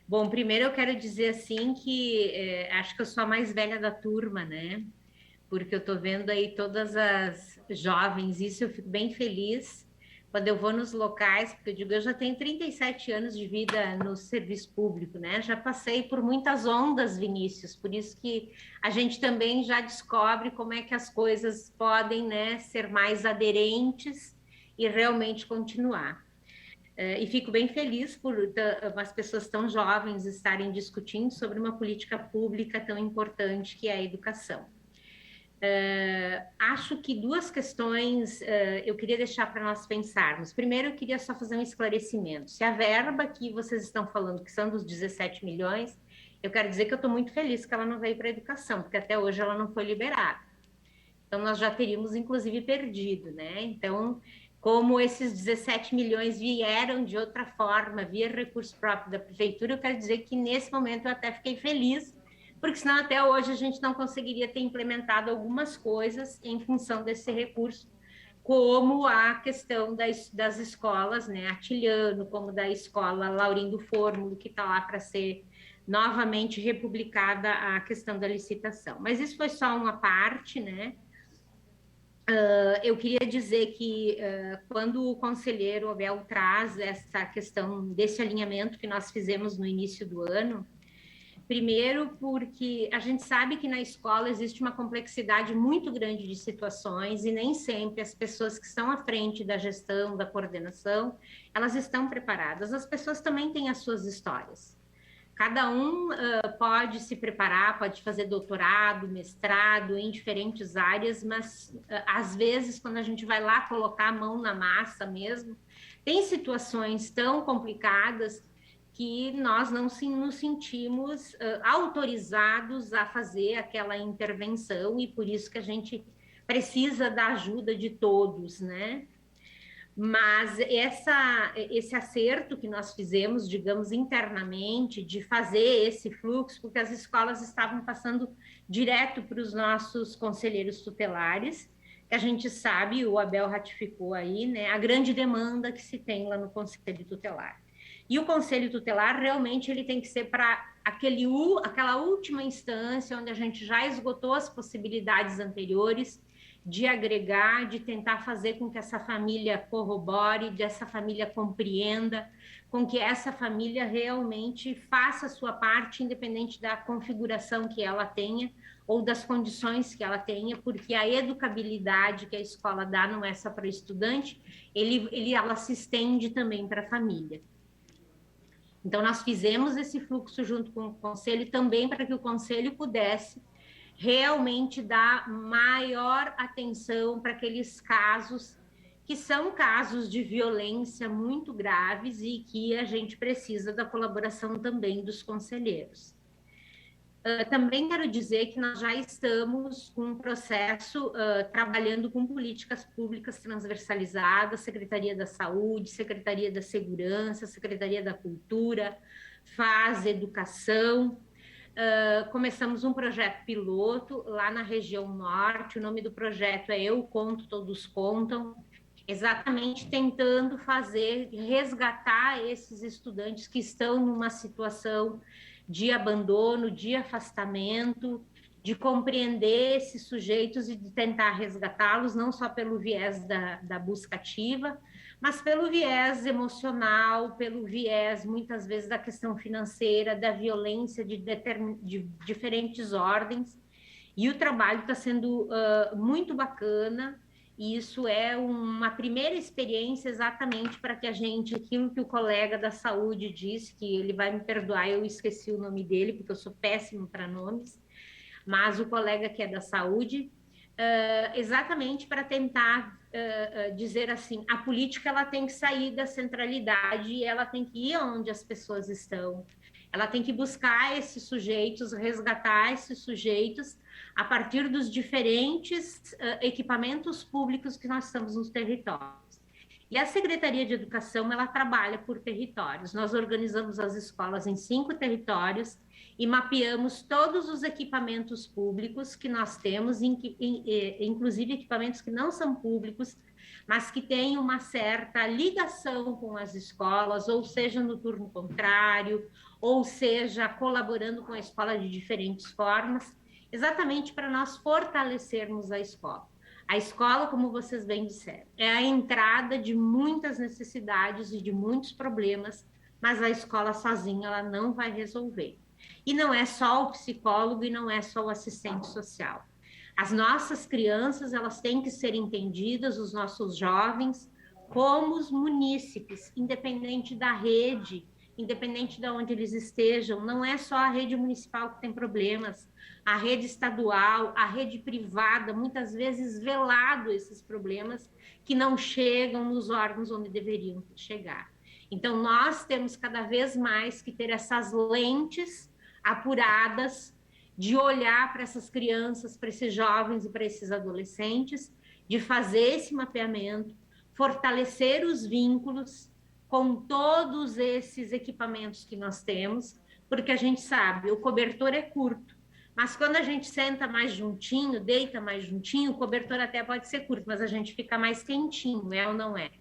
Bom, primeiro eu quero dizer assim que acho que eu sou a mais velha da turma, né? Porque eu estou vendo aí todas as jovens, isso eu fico bem feliz quando eu vou nos locais, porque eu digo, eu já tenho 37 anos de vida no serviço público, né? Já passei por muitas ondas, Vinícius, por isso que a gente também já descobre como é que as coisas podem, né, ser mais aderentes e realmente continuar. E fico bem feliz por as pessoas tão jovens estarem discutindo sobre uma política pública tão importante que é a educação. Acho que duas questões eu queria deixar para nós pensarmos. Primeiro, eu queria só fazer um esclarecimento. Se a verba que vocês estão falando, que são dos 17 milhões, eu quero dizer que eu estou muito feliz que ela não veio para a educação, porque até hoje ela não foi liberada. Então, nós já teríamos, inclusive, perdido, né? Então, como esses 17 milhões vieram de outra forma, via recurso próprio da prefeitura, eu quero dizer que, nesse momento, eu até fiquei feliz, porque senão até hoje a gente não conseguiria ter implementado algumas coisas em função desse recurso, como a questão das escolas, né, Atiliano, como da escola Laurindo Fórmulo, que está lá para ser novamente republicada a questão da licitação. Mas isso foi só uma parte, né? Eu queria dizer que quando o conselheiro Abel traz essa questão desse alinhamento que nós fizemos no início do ano, primeiro porque a gente sabe que na escola existe uma complexidade muito grande de situações e nem sempre as pessoas que estão à frente da gestão, da coordenação, elas estão preparadas. As pessoas também têm as suas histórias. Cada um pode se preparar, pode fazer doutorado, mestrado em diferentes áreas, mas às vezes, quando a gente vai lá colocar a mão na massa mesmo, tem situações tão complicadas que nós não nos sentimos autorizados a fazer aquela intervenção, e por isso que a gente precisa da ajuda de todos, né? Mas esse acerto que nós fizemos, digamos, internamente, de fazer esse fluxo, porque as escolas estavam passando direto para os nossos conselheiros tutelares, que a gente sabe, o Abel ratificou aí, né, a grande demanda que se tem lá no Conselho Tutelar. E o Conselho Tutelar, realmente, ele tem que ser para aquela última instância, onde a gente já esgotou as possibilidades anteriores, de agregar, de tentar fazer com que essa família corrobore, de essa família compreenda, com que essa família realmente faça a sua parte, independente da configuração que ela tenha ou das condições que ela tenha, porque a educabilidade que a escola dá não é só para o estudante, ela se estende também para a família. Então, nós fizemos esse fluxo junto com o Conselho também para que o Conselho pudesse realmente dar maior atenção para aqueles casos que são casos de violência muito graves e que a gente precisa da colaboração também dos conselheiros. Também quero dizer que nós já estamos com um processo trabalhando com políticas públicas transversalizadas, Secretaria da Saúde, Secretaria da Segurança, Secretaria da Cultura, FAS, Educação. Começamos um projeto piloto lá na região norte, o nome do projeto é Eu Conto, Todos Contam, exatamente tentando resgatar esses estudantes que estão numa situação de abandono, de afastamento, de compreender esses sujeitos e de tentar resgatá-los, não só pelo viés da busca ativa, mas pelo viés emocional, pelo viés, muitas vezes, da questão financeira, da violência de diferentes ordens. E o trabalho está sendo muito bacana, e isso é uma primeira experiência exatamente para que a gente, aquilo que o colega da saúde disse, que ele vai me perdoar, eu esqueci o nome dele, porque eu sou péssimo para nomes, mas o colega que é da saúde, exatamente para tentar dizer assim, a política ela tem que sair da centralidade e ela tem que ir onde as pessoas estão. Ela tem que buscar esses sujeitos, resgatar esses sujeitos a partir dos diferentes equipamentos públicos que nós estamos nos territórios. E a Secretaria de Educação, ela trabalha por territórios. Nós organizamos as escolas em 5 territórios e mapeamos todos os equipamentos públicos que nós temos, inclusive equipamentos que não são públicos, mas que têm uma certa ligação com as escolas, ou seja, no turno contrário, ou seja, colaborando com a escola de diferentes formas, exatamente para nós fortalecermos a escola. A escola, como vocês bem disseram, é a entrada de muitas necessidades e de muitos problemas, mas a escola sozinha ela não vai resolver. E não é só o psicólogo e não é só o assistente social. As nossas crianças, elas têm que ser entendidas, os nossos jovens, como os munícipes, independente da rede independente de onde eles estejam. Não é só a rede municipal que tem problemas, a rede estadual, a rede privada, muitas vezes velado esses problemas que não chegam nos órgãos onde deveriam chegar. Então, nós temos cada vez mais que ter essas lentes apuradas de olhar para essas crianças, para esses jovens e para esses adolescentes, de fazer esse mapeamento, fortalecer os vínculos com todos esses equipamentos que nós temos, porque a gente sabe, o cobertor é curto, mas quando a gente senta mais juntinho, deita mais juntinho, o cobertor até pode ser curto, mas a gente fica mais quentinho, é ou não é?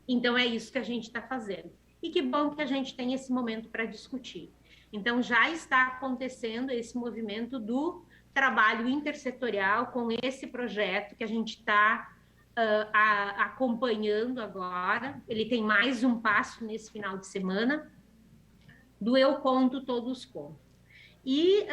Então, é isso que a gente está fazendo. E que bom que a gente tem esse momento para discutir. Então, já está acontecendo esse movimento do trabalho intersetorial com esse projeto que a gente está acompanhando agora. Ele tem mais um passo nesse final de semana, do Eu Conto, Todos Contam. E,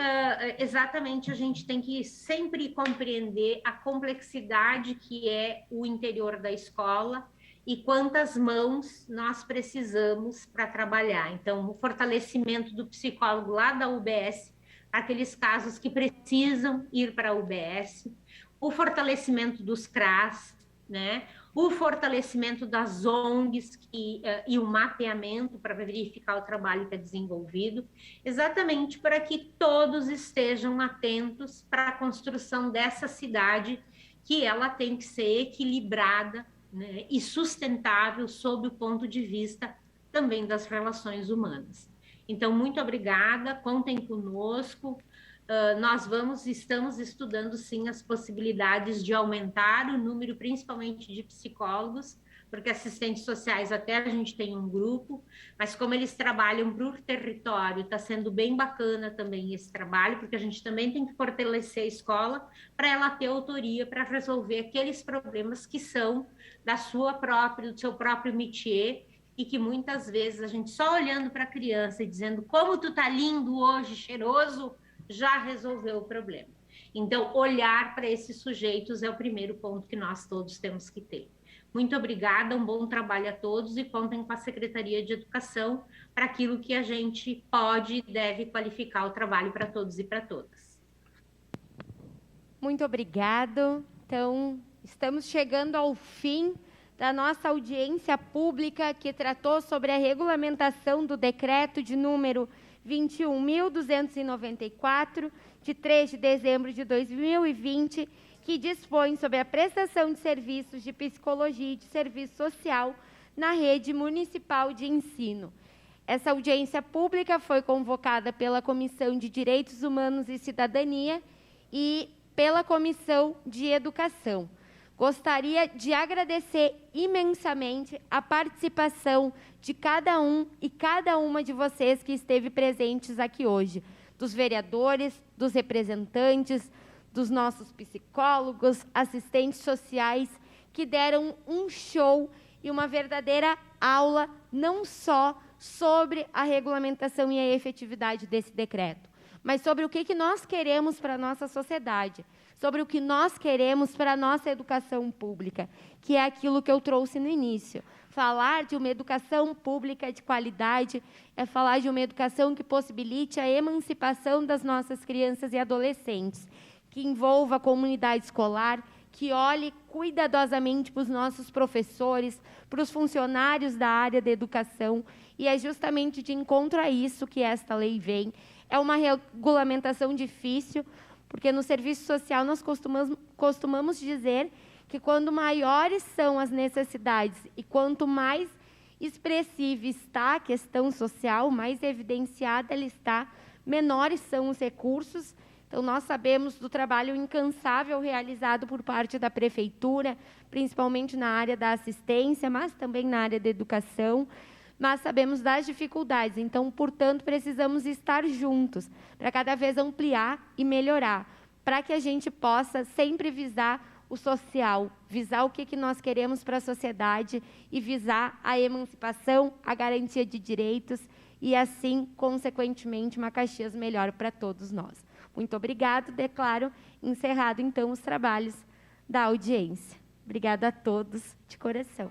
exatamente, a gente tem que sempre compreender a complexidade que é o interior da escola e quantas mãos nós precisamos para trabalhar. Então, o fortalecimento do psicólogo lá da UBS, aqueles casos que precisam ir para a UBS, o fortalecimento dos CRAS, né? O fortalecimento das ONGs e o mapeamento para verificar o trabalho que é desenvolvido, exatamente para que todos estejam atentos para a construção dessa cidade, que ela tem que ser equilibrada, né, e sustentável sob o ponto de vista também das relações humanas. Então, muito obrigada, contem conosco. Nós estamos estudando, sim, as possibilidades de aumentar o número, principalmente de psicólogos, porque assistentes sociais até a gente tem um grupo, mas como eles trabalham para o território, está sendo bem bacana também esse trabalho, porque a gente também tem que fortalecer a escola para ela ter autoria para resolver aqueles problemas que são do seu próprio métier, e que muitas vezes a gente só olhando para a criança e dizendo como tu tá lindo hoje, cheiroso, já resolveu o problema. Então, olhar para esses sujeitos é o primeiro ponto que nós todos temos que ter. Muito obrigada, um bom trabalho a todos e contem com a Secretaria de Educação para aquilo que a gente pode e deve qualificar o trabalho para todos e para todas. Muito obrigado. Então, estamos chegando ao fim da nossa audiência pública que tratou sobre a regulamentação do decreto de número 21.294, de 3 de dezembro de 2020, que dispõe sobre a prestação de serviços de psicologia e de serviço social na rede municipal de ensino. Essa audiência pública foi convocada pela Comissão de Direitos Humanos e Cidadania e pela Comissão de Educação. Gostaria de agradecer imensamente a participação de cada um e cada uma de vocês que esteve presentes aqui hoje, dos vereadores, dos representantes, dos nossos psicólogos, assistentes sociais, que deram um show e uma verdadeira aula, não só sobre a regulamentação e a efetividade desse decreto, mas sobre o que nós queremos para a nossa sociedade, sobre o que nós queremos para a nossa educação pública, que é aquilo que eu trouxe no início. Falar de uma educação pública de qualidade é falar de uma educação que possibilite a emancipação das nossas crianças e adolescentes, que envolva a comunidade escolar, que olhe cuidadosamente para os nossos professores, para os funcionários da área da educação, e é justamente de encontro a isso que esta lei vem. É uma regulamentação difícil, porque no serviço social nós costumamos dizer que quando maiores são as necessidades e quanto mais expressiva está a questão social, mais evidenciada ela está, menores são os recursos. Então, nós sabemos do trabalho incansável realizado por parte da Prefeitura, principalmente na área da assistência, mas também na área da educação, mas sabemos das dificuldades. Então, portanto, precisamos estar juntos para cada vez ampliar e melhorar, para que a gente possa sempre visar o social, visar o que nós queremos para a sociedade e visar a emancipação, a garantia de direitos e, assim, consequentemente, uma Caxias melhor para todos nós. Muito obrigado. Declaro encerrado, então, os trabalhos da audiência. Obrigada a todos, de coração.